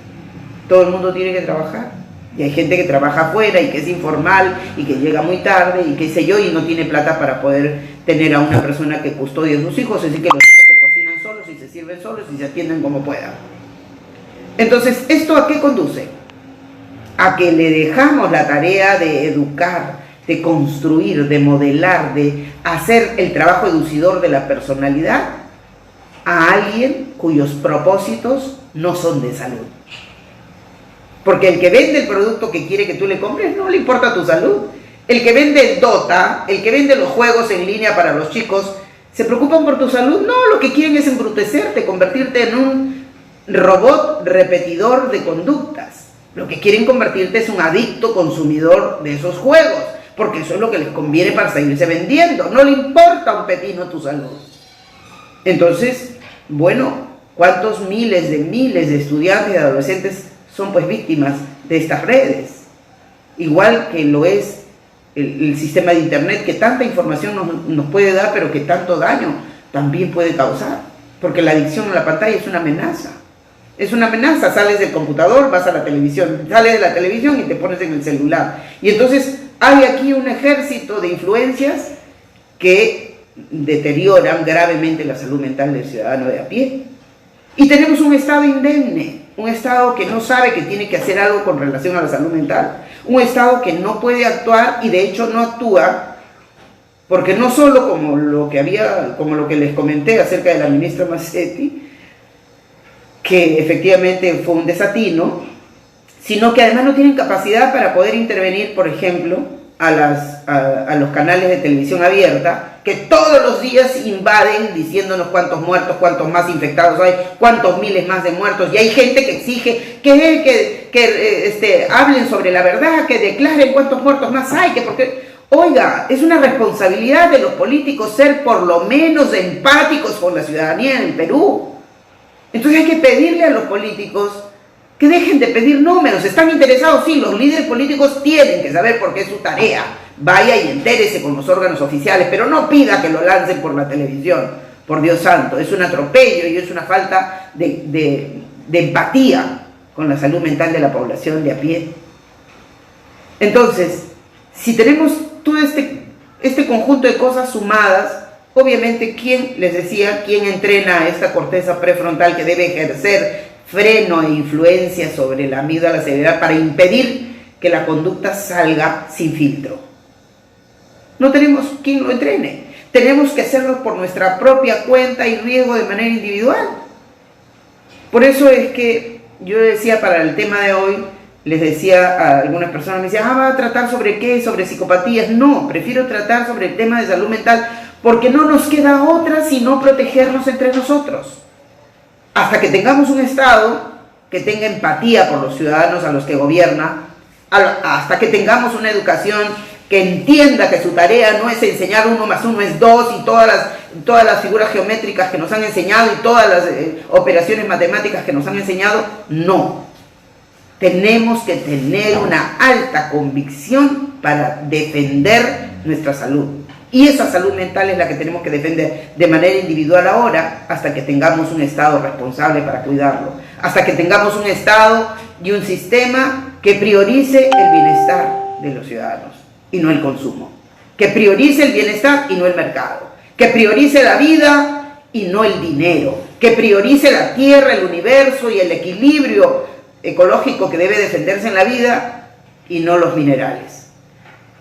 todo el mundo tiene que trabajar. Y hay gente que trabaja afuera y que es informal y que llega muy tarde y qué sé yo, y no tiene plata para poder tener a una persona que custodie a sus hijos, así que los hijos se cocinan solos y se sirven solos y se atienden como puedan. Entonces, ¿esto a qué conduce? A que le dejamos la tarea de educar, de construir, de modelar, de hacer el trabajo educidor de la personalidad a alguien cuyos propósitos no son de salud. Porque el que vende el producto que quiere que tú le compres no le importa tu salud. El que vende Dota, el que vende los juegos en línea para los chicos, ¿se preocupan por tu salud? No, lo que quieren es embrutecerte, convertirte en un robot repetidor de conductas. Lo que quieren convertirte es un adicto consumidor de esos juegos, porque eso es lo que les conviene para seguirse vendiendo. No le importa un pepino tu salud. Entonces, bueno, ¿Cuántos miles de estudiantes y adolescentes son pues víctimas de estas redes? Igual que lo es el sistema de internet, que tanta información nos puede dar, pero que tanto daño también puede causar, porque la adicción a la pantalla es una amenaza. Es una amenaza, sales del computador, vas a la televisión, sales de la televisión y te pones en el celular. Y entonces hay aquí un ejército de influencias que deterioran gravemente la salud mental del ciudadano de a pie. Y tenemos un Estado indemne, un Estado que no sabe que tiene que hacer algo con relación a la salud mental, un Estado que no puede actuar y de hecho no actúa, porque no solo como lo que les comenté acerca de la ministra Massetti, que efectivamente fue un desatino, sino que además no tienen capacidad para poder intervenir, por ejemplo, a los canales de televisión abierta, que todos los días invaden diciéndonos cuántos muertos, cuántos más infectados hay, cuántos miles más de muertos, y hay gente que exige que hablen sobre la verdad, que declaren cuántos muertos más hay, oiga, es una responsabilidad de los políticos ser por lo menos empáticos con la ciudadanía en el Perú. Entonces hay que pedirle a los políticos que dejen de pedir números. Están interesados, sí, los líderes políticos tienen que saber por qué es su tarea. Vaya y entérese con los órganos oficiales, pero no pida que lo lancen por la televisión. Por Dios santo, es un atropello y es una falta de empatía con la salud mental de la población de a pie. Entonces, si tenemos todo este conjunto de cosas sumadas, obviamente, ¿quién entrena a esta corteza prefrontal que debe ejercer freno e influencia sobre la amígdala cerebral para impedir que la conducta salga sin filtro? No tenemos quien lo entrene. Tenemos que hacerlo por nuestra propia cuenta y riesgo de manera individual. Por eso es que yo decía para el tema de hoy, les decía a algunas personas, me decían, ¿va a tratar sobre qué? ¿Sobre psicopatías? No, prefiero tratar sobre el tema de salud mental, porque no nos queda otra sino protegernos entre nosotros. Hasta que tengamos un Estado que tenga empatía por los ciudadanos a los que gobierna, hasta que tengamos una educación que entienda que su tarea no es enseñar 1 más 1 es 2 y todas las figuras geométricas que nos han enseñado y todas las operaciones matemáticas que nos han enseñado, no. Tenemos que tener una alta convicción para defender nuestra salud. Y esa salud mental es la que tenemos que defender de manera individual ahora, hasta que tengamos un Estado responsable para cuidarlo, hasta que tengamos un Estado y un sistema que priorice el bienestar de los ciudadanos y no el consumo, que priorice el bienestar y no el mercado, que priorice la vida y no el dinero, que priorice la tierra, el universo y el equilibrio ecológico que debe defenderse en la vida y no los minerales.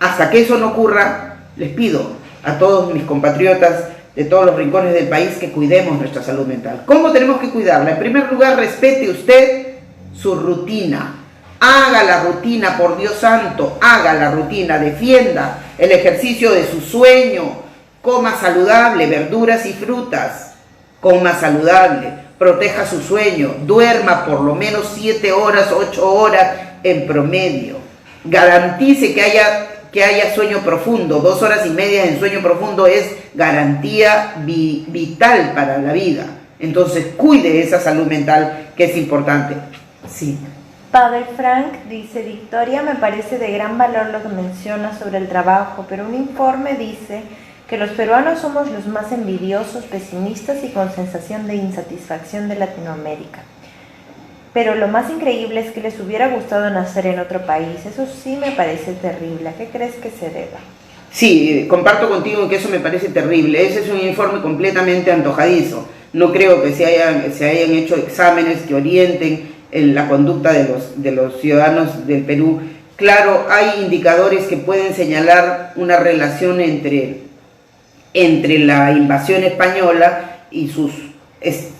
Hasta que eso no ocurra, les pido a todos mis compatriotas de todos los rincones del país que cuidemos nuestra salud mental. ¿Cómo tenemos que cuidarla? En primer lugar, respete usted su rutina. Haga la rutina, por Dios santo, haga la rutina, defienda el ejercicio de su sueño, coma saludable, verduras y frutas, coma saludable, proteja su sueño, duerma por lo menos 7 horas, 8 horas en promedio, garantice que haya sueño profundo. 2 horas y media en sueño profundo es garantía vital para la vida. Entonces cuide esa salud mental que es importante. Sí. Padre Frank dice, Victoria, me parece de gran valor lo que menciona sobre el trabajo, pero un informe dice que los peruanos somos los más envidiosos, pesimistas y con sensación de insatisfacción de Latinoamérica. Pero lo más increíble es que les hubiera gustado nacer en otro país. Eso sí me parece terrible. ¿A qué crees que se deba? Sí, comparto contigo en que eso me parece terrible. Ese es un informe completamente antojadizo. No creo que se hayan hecho exámenes que orienten en la conducta de los ciudadanos del Perú. Claro, hay indicadores que pueden señalar una relación entre la invasión española y sus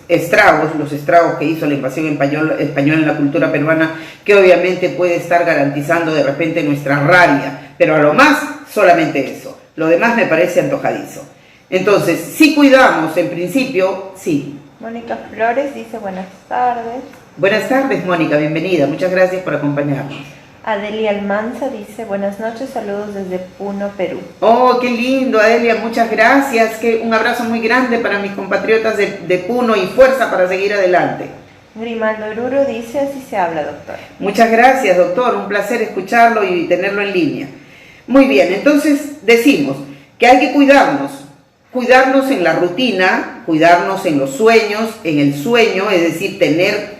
estragos, los estragos que hizo la invasión española en la cultura peruana, que obviamente puede estar garantizando de repente nuestra rabia, pero a lo más solamente eso. Lo demás me parece antojadizo. Entonces, si cuidamos, en principio, sí. Mónica Flores dice, buenas tardes. Buenas tardes, Mónica, bienvenida. Muchas gracias por acompañarnos. Adelia Almanza dice, buenas noches, saludos desde Puno, Perú. Oh, qué lindo, Adelia, muchas gracias. Un abrazo muy grande para mis compatriotas de Puno y fuerza para seguir adelante. Grimaldo Oruro dice, así se habla, doctor. Muchas gracias, doctor, un placer escucharlo y tenerlo en línea. Muy bien, entonces decimos que hay que cuidarnos en la rutina, cuidarnos en los sueños, en el sueño, es decir, tener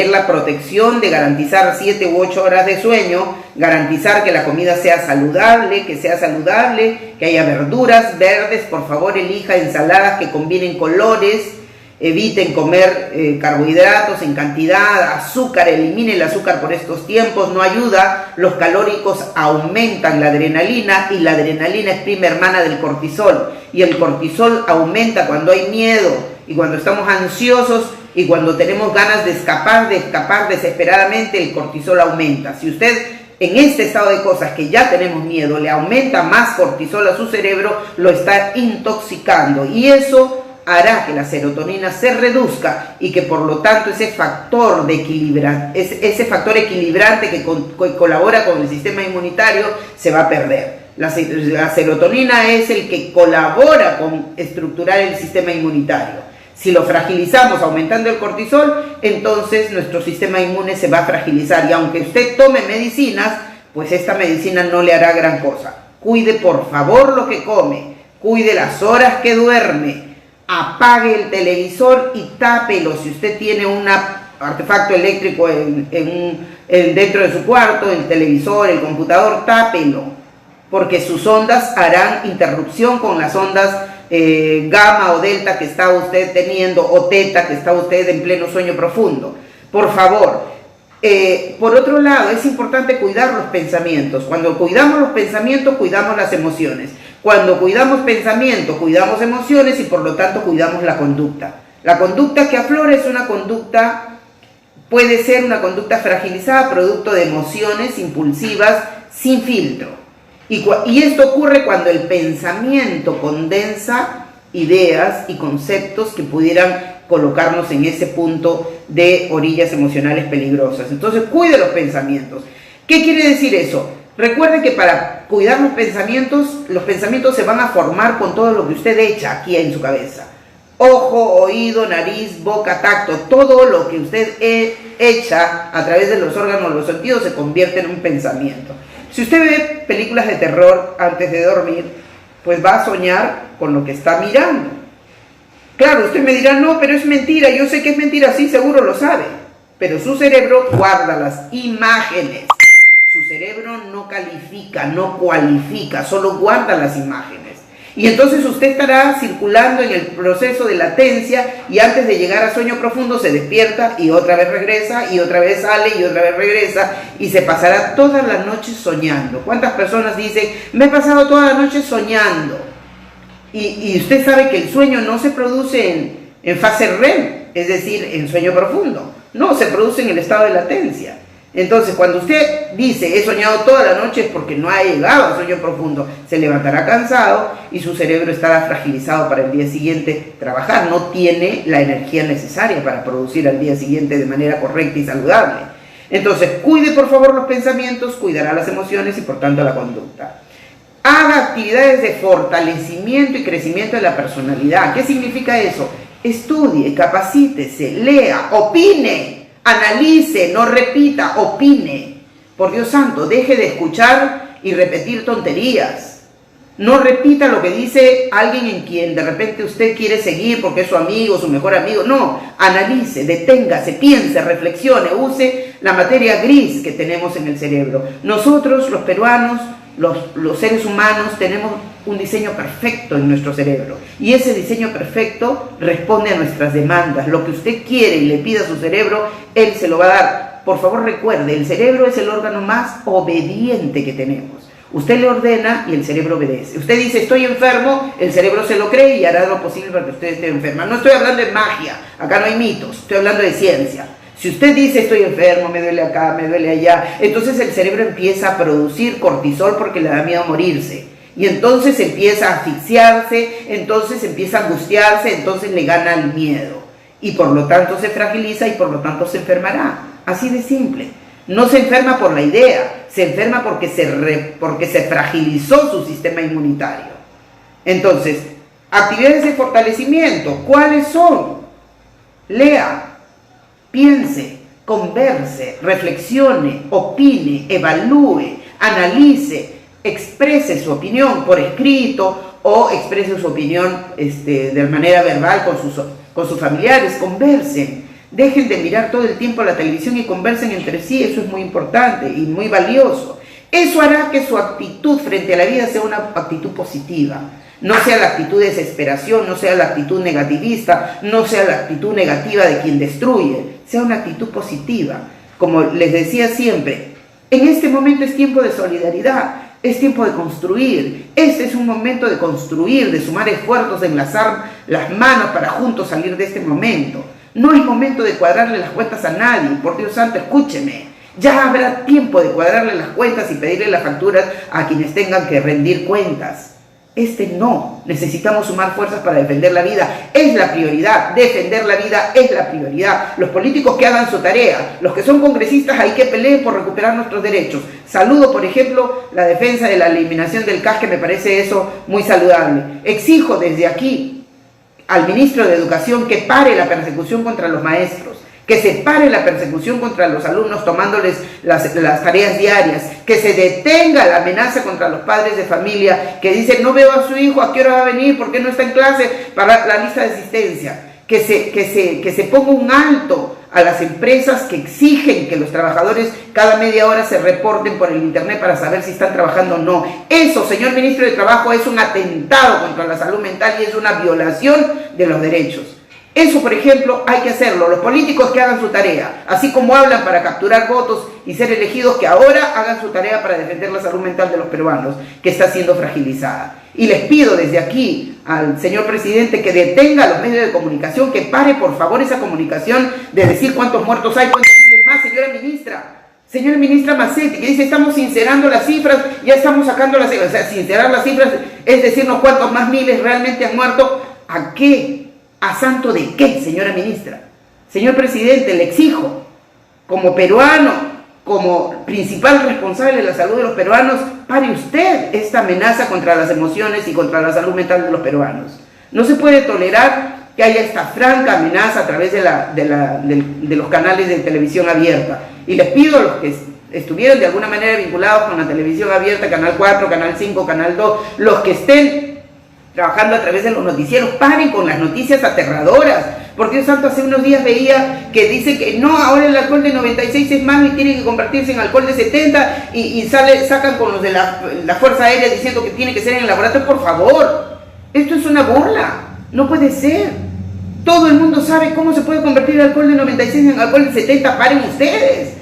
la protección de garantizar 7 u 8 horas de sueño, garantizar que la comida sea saludable, que haya verduras verdes, por favor elija ensaladas que combinen colores, eviten comer carbohidratos en cantidad, azúcar, elimine el azúcar por estos tiempos, no ayuda, los calóricos aumentan la adrenalina y la adrenalina es prima hermana del cortisol y el cortisol aumenta cuando hay miedo y cuando estamos ansiosos y cuando tenemos ganas de escapar desesperadamente, el cortisol aumenta. Si usted en este estado de cosas que ya tenemos miedo le aumenta más cortisol a su cerebro, lo está intoxicando y eso hará que la serotonina se reduzca y que por lo tanto ese factor equilibrante que colabora con el sistema inmunitario se va a perder. La serotonina es el que colabora con estructurar el sistema inmunitario. Si lo fragilizamos aumentando el cortisol, entonces nuestro sistema inmune se va a fragilizar y aunque usted tome medicinas, pues esta medicina no le hará gran cosa. Cuide por favor lo que come, cuide las horas que duerme, apague el televisor y tápelo. Si usted tiene un artefacto eléctrico dentro de su cuarto, el televisor, el computador, tápelo, porque sus ondas harán interrupción con las ondas gamma o delta que está usted teniendo o teta que está usted en pleno sueño profundo. Por favor, por otro lado, es importante cuidar los pensamientos. Cuando cuidamos los pensamientos, cuidamos las emociones. Cuando cuidamos pensamientos, cuidamos emociones y por lo tanto cuidamos la conducta. La conducta que aflora es puede ser una conducta fragilizada, producto de emociones impulsivas sin filtro. Y esto ocurre cuando el pensamiento condensa ideas y conceptos que pudieran colocarnos en ese punto de orillas emocionales peligrosas. Entonces, cuide los pensamientos. ¿Qué quiere decir eso? Recuerde que para cuidar los pensamientos se van a formar con todo lo que usted echa aquí en su cabeza. Ojo, oído, nariz, boca, tacto, todo lo que usted echa a través de los órganos de los sentidos se convierte en un pensamiento. Si usted ve películas de terror antes de dormir, pues va a soñar con lo que está mirando. Claro, usted me dirá, no, pero es mentira, yo sé que es mentira, sí, seguro lo sabe, pero su cerebro guarda las imágenes. Su cerebro no califica, no cualifica, solo guarda las imágenes. Y entonces usted estará circulando en el proceso de latencia y antes de llegar a sueño profundo se despierta y otra vez regresa y otra vez sale y otra vez regresa y se pasará todas las noches soñando. ¿Cuántas personas dicen, me he pasado toda la noche soñando? Y usted sabe que el sueño no se produce en fase REM, es decir, en sueño profundo. No, se produce en el estado de latencia. Entonces, cuando usted dice, he soñado toda la noche, es porque no ha llegado a sueño profundo, se levantará cansado y su cerebro estará fragilizado para el día siguiente trabajar. No tiene la energía necesaria para producir al día siguiente de manera correcta y saludable. Entonces, cuide por favor los pensamientos, cuidará las emociones y por tanto la conducta. Haga actividades de fortalecimiento y crecimiento de la personalidad. ¿Qué significa eso? Estudie, capacítese, lea, opine. Analice, no repita, opine. Por Dios santo, deje de escuchar y repetir tonterías. No repita lo que dice alguien en quien de repente usted quiere seguir porque es su amigo, su mejor amigo. No, analice, deténgase, piense, reflexione, use la materia gris que tenemos en el cerebro. Nosotros, los peruanos, los seres humanos, tenemos un diseño perfecto en nuestro cerebro y ese diseño perfecto responde a nuestras demandas. Lo que usted quiere y le pida a su cerebro, él se lo va a dar. Por favor recuerde, el cerebro es el órgano más obediente que tenemos. Usted le ordena y el cerebro obedece. Usted dice estoy enfermo, el cerebro se lo cree y hará lo posible para que usted esté enferma. No estoy hablando de magia, acá no hay mitos, estoy hablando de ciencia. Si usted dice estoy enfermo, me duele acá, me duele allá, entonces el cerebro empieza a producir cortisol porque le da miedo morirse. Y entonces empieza a asfixiarse, entonces empieza a angustiarse, entonces le gana el miedo. Y por lo tanto se fragiliza y por lo tanto se enfermará. Así de simple. No se enferma por la idea, se enferma porque se fragilizó su sistema inmunitario. Entonces, actividades de fortalecimiento, ¿cuáles son? Lea, piense, converse, reflexione, opine, evalúe, analice, exprese su opinión por escrito o exprese su opinión de manera verbal con sus familiares, conversen. Dejen de mirar todo el tiempo la televisión y conversen entre sí, eso es muy importante y muy valioso. Eso hará que su actitud frente a la vida sea una actitud positiva. No sea la actitud de desesperación, no sea la actitud negativista, no sea la actitud negativa de quien destruye, sea una actitud positiva. Como les decía siempre, en este momento es tiempo de solidaridad, es tiempo de construir. Este es un momento de construir, de sumar esfuerzos, de enlazar las manos para juntos salir de este momento. No es momento de cuadrarle las cuentas a nadie, por Dios santo, escúcheme. Ya habrá tiempo de cuadrarle las cuentas y pedirle las facturas a quienes tengan que rendir cuentas. No, necesitamos sumar fuerzas para defender la vida, es la prioridad, defender la vida es la prioridad. Los políticos que hagan su tarea, los que son congresistas hay que pelear por recuperar nuestros derechos. Saludo, por ejemplo, la defensa de la eliminación del CAS, que me parece eso muy saludable. Exijo desde aquí al ministro de Educación que pare la persecución contra los maestros, que se pare la persecución contra los alumnos tomándoles las tareas diarias, que se detenga la amenaza contra los padres de familia que dicen no veo a su hijo, ¿a qué hora va a venir? ¿Por qué no está en clase? Para la lista de asistencia. Que se ponga un alto a las empresas que exigen que los trabajadores cada media hora se reporten por el internet para saber si están trabajando o no. Eso, señor ministro de Trabajo, es un atentado contra la salud mental y es una violación de los derechos. Eso, por ejemplo, hay que hacerlo. Los políticos que hagan su tarea, así como hablan para capturar votos y ser elegidos, que ahora hagan su tarea para defender la salud mental de los peruanos, que está siendo fragilizada. Y les pido desde aquí al señor presidente que detenga los medios de comunicación, que pare por favor esa comunicación de decir cuántos muertos hay, cuántos miles más, señora ministra Macetti, que dice estamos sincerando las cifras, ya estamos sacando las cifras. O sea, sincerar las cifras es decirnos cuántos más miles realmente han muerto. ¿A qué? ¿A santo de qué, señora ministra? Señor presidente, le exijo, como peruano, como principal responsable de la salud de los peruanos, pare usted esta amenaza contra las emociones y contra la salud mental de los peruanos. No se puede tolerar que haya esta franca amenaza a través de los canales de televisión abierta. Y les pido a los que estuvieron de alguna manera vinculados con la televisión abierta, Canal 4, Canal 5, Canal 2, los que estén trabajando a través de los noticieros, paren con las noticias aterradoras. Por Dios santo, hace unos días veía que dice que no, ahora el alcohol de 96 es malo y tiene que convertirse en alcohol de 70 y sacan con los de la Fuerza Aérea diciendo que tiene que ser en el laboratorio. Por favor, esto es una burla, no puede ser. Todo el mundo sabe cómo se puede convertir el alcohol de 96 en alcohol de 70, paren ustedes.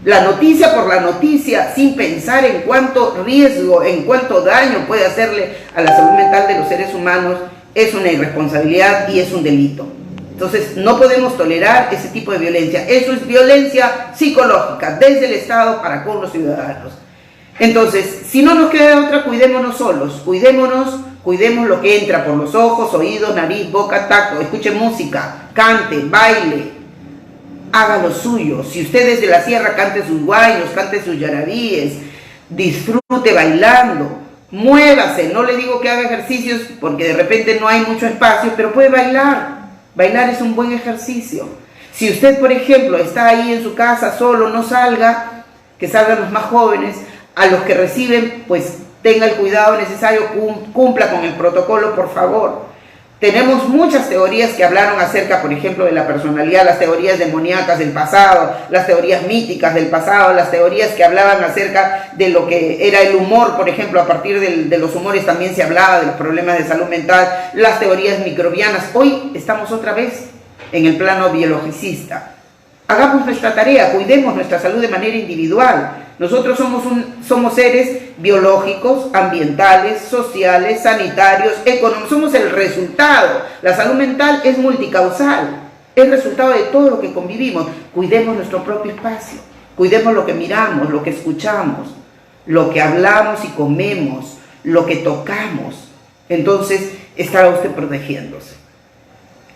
La noticia por la noticia, sin pensar en cuánto riesgo, en cuánto daño puede hacerle a la salud mental de los seres humanos, es una irresponsabilidad y es un delito. Entonces, no podemos tolerar ese tipo de violencia. Eso es violencia psicológica desde el Estado para con los ciudadanos. Entonces, si no nos queda otra, cuidémonos solos, cuidemos lo que entra por los ojos, oídos, nariz, boca, tacto, escuche música, cante, baile. Haga lo suyo. Si usted desde la sierra cante sus guayos, cante sus yarabíes, disfrute bailando, muévase. No le digo que haga ejercicios porque de repente no hay mucho espacio, pero puede bailar. Bailar es un buen ejercicio. Si usted, por ejemplo, está ahí en su casa solo, no salga, que salgan los más jóvenes. A los que reciben, pues tenga el cuidado necesario, cumpla con el protocolo, por favor. Tenemos muchas teorías que hablaron acerca, por ejemplo, de la personalidad, las teorías demoníacas del pasado, las teorías míticas del pasado, las teorías que hablaban acerca de lo que era el humor, por ejemplo, a partir de los humores también se hablaba de los problemas de salud mental, las teorías microbianas. Hoy estamos otra vez en el plano biologicista. Hagamos nuestra tarea, cuidemos nuestra salud de manera individual. Nosotros somos seres biológicos, ambientales, sociales, sanitarios, económicos. Somos el resultado. La salud mental es multicausal. Es resultado de todo lo que convivimos. Cuidemos nuestro propio espacio. Cuidemos lo que miramos, lo que escuchamos, lo que hablamos y comemos, lo que tocamos. Entonces, estará usted protegiéndose.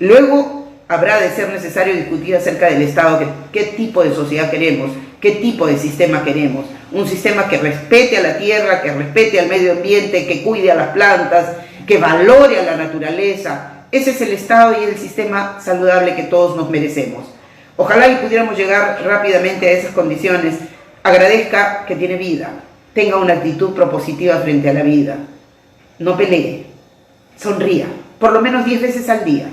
Luego, habrá de ser necesario discutir acerca del Estado, qué tipo de sociedad queremos. ¿Qué tipo de sistema queremos? Un sistema que respete a la tierra, que respete al medio ambiente, que cuide a las plantas, que valore a la naturaleza. Ese es el estado y el sistema saludable que todos nos merecemos. Ojalá y pudiéramos llegar rápidamente a esas condiciones. Agradezca que tiene vida, tenga una actitud propositiva frente a la vida. No pelee, sonría, por lo menos 10 veces al día.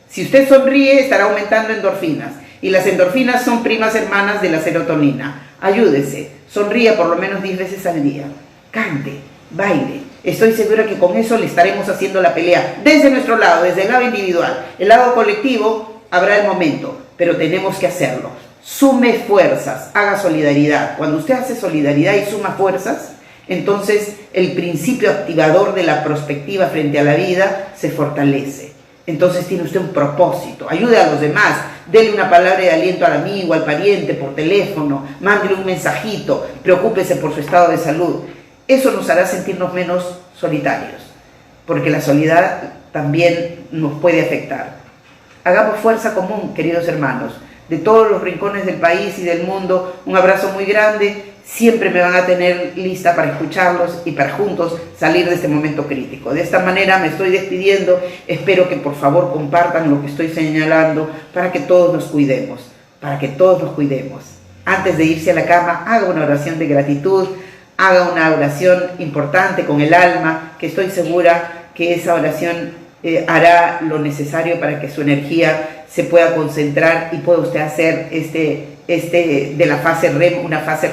Si usted sonríe, estará aumentando endorfinas. Y las endorfinas son primas hermanas de la serotonina. Ayúdese, sonría por lo menos 10 veces al día. Cante, baile. Estoy segura que con eso le estaremos haciendo la pelea desde nuestro lado, desde el lado individual. El lado colectivo habrá el momento, pero tenemos que hacerlo. Sume fuerzas, haga solidaridad. Cuando usted hace solidaridad y suma fuerzas, entonces el principio activador de la perspectiva frente a la vida se fortalece. Entonces tiene usted un propósito, ayude a los demás, dele una palabra de aliento al amigo, al pariente, por teléfono, mándele un mensajito, preocúpese por su estado de salud. Eso nos hará sentirnos menos solitarios, porque la soledad también nos puede afectar. Hagamos fuerza común, queridos hermanos, de todos los rincones del país y del mundo, un abrazo muy grande. Siempre me van a tener lista para escucharlos y para juntos salir de este momento crítico. De esta manera me estoy despidiendo. Espero que por favor compartan lo que estoy señalando para que todos nos cuidemos, Antes de irse a la cama, haga una oración de gratitud, haga una oración importante con el alma, que estoy segura que esa oración hará lo necesario para que su energía se pueda concentrar y pueda usted hacer de la fase REM una fase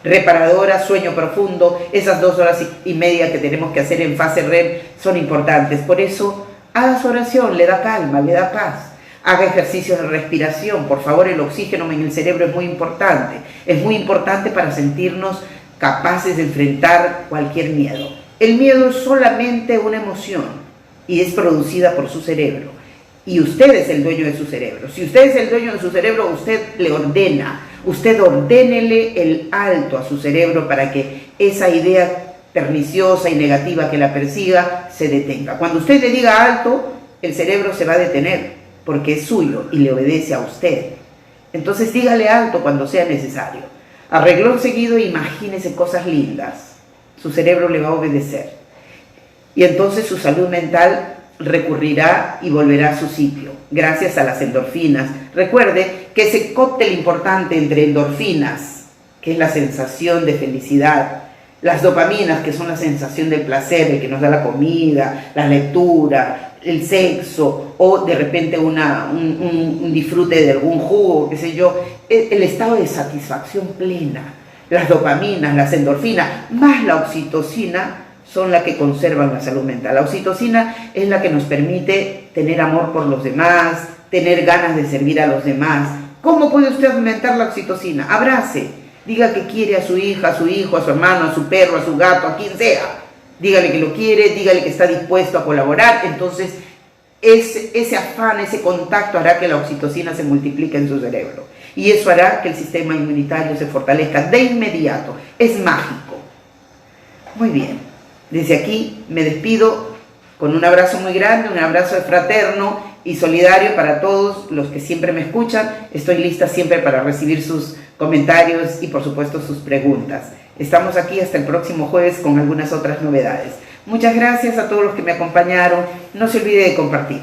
reparadora, sueño profundo. Esas 2 horas y media que tenemos que hacer en fase REM son importantes. Por eso haga su oración, le da calma, le da paz. Haga ejercicios de respiración, por favor. El oxígeno en el cerebro es muy importante para sentirnos capaces de enfrentar cualquier miedo. El miedo es solamente una emoción y es producida por su cerebro. Y usted es el dueño de su cerebro. Si usted es el dueño de su cerebro, usted le ordena. Usted ordénele el alto a su cerebro para que esa idea perniciosa y negativa que la persiga se detenga. Cuando usted le diga alto, el cerebro se va a detener porque es suyo y le obedece a usted. Entonces dígale alto cuando sea necesario. A renglón seguido, imagínese cosas lindas. Su cerebro le va a obedecer. Y entonces su salud mental recurrirá y volverá a su sitio, gracias a las endorfinas. Recuerde que ese cóctel importante entre endorfinas, que es la sensación de felicidad, las dopaminas, que son la sensación del placer, el que nos da la comida, la lectura, el sexo, o de repente un disfrute de algún jugo, qué sé yo, el estado de satisfacción plena, las dopaminas, las endorfinas, más la oxitocina, son las que conservan la salud mental. La oxitocina es la que nos permite tener amor por los demás, tener ganas de servir a los demás. ¿Cómo puede usted aumentar la oxitocina? Abrace, diga que quiere a su hija, a su hijo, a su hermano, a su perro, a su gato, a quien sea. Dígale que lo quiere, dígale que está dispuesto a colaborar. Entonces, ese afán, ese contacto hará que la oxitocina se multiplique en su cerebro. Y eso hará que el sistema inmunitario se fortalezca de inmediato. Es mágico. Muy bien. Desde aquí me despido con un abrazo muy grande, un abrazo fraterno y solidario para todos los que siempre me escuchan. Estoy lista siempre para recibir sus comentarios y por supuesto sus preguntas. Estamos aquí hasta el próximo jueves con algunas otras novedades. Muchas gracias a todos los que me acompañaron. No se olvide de compartir.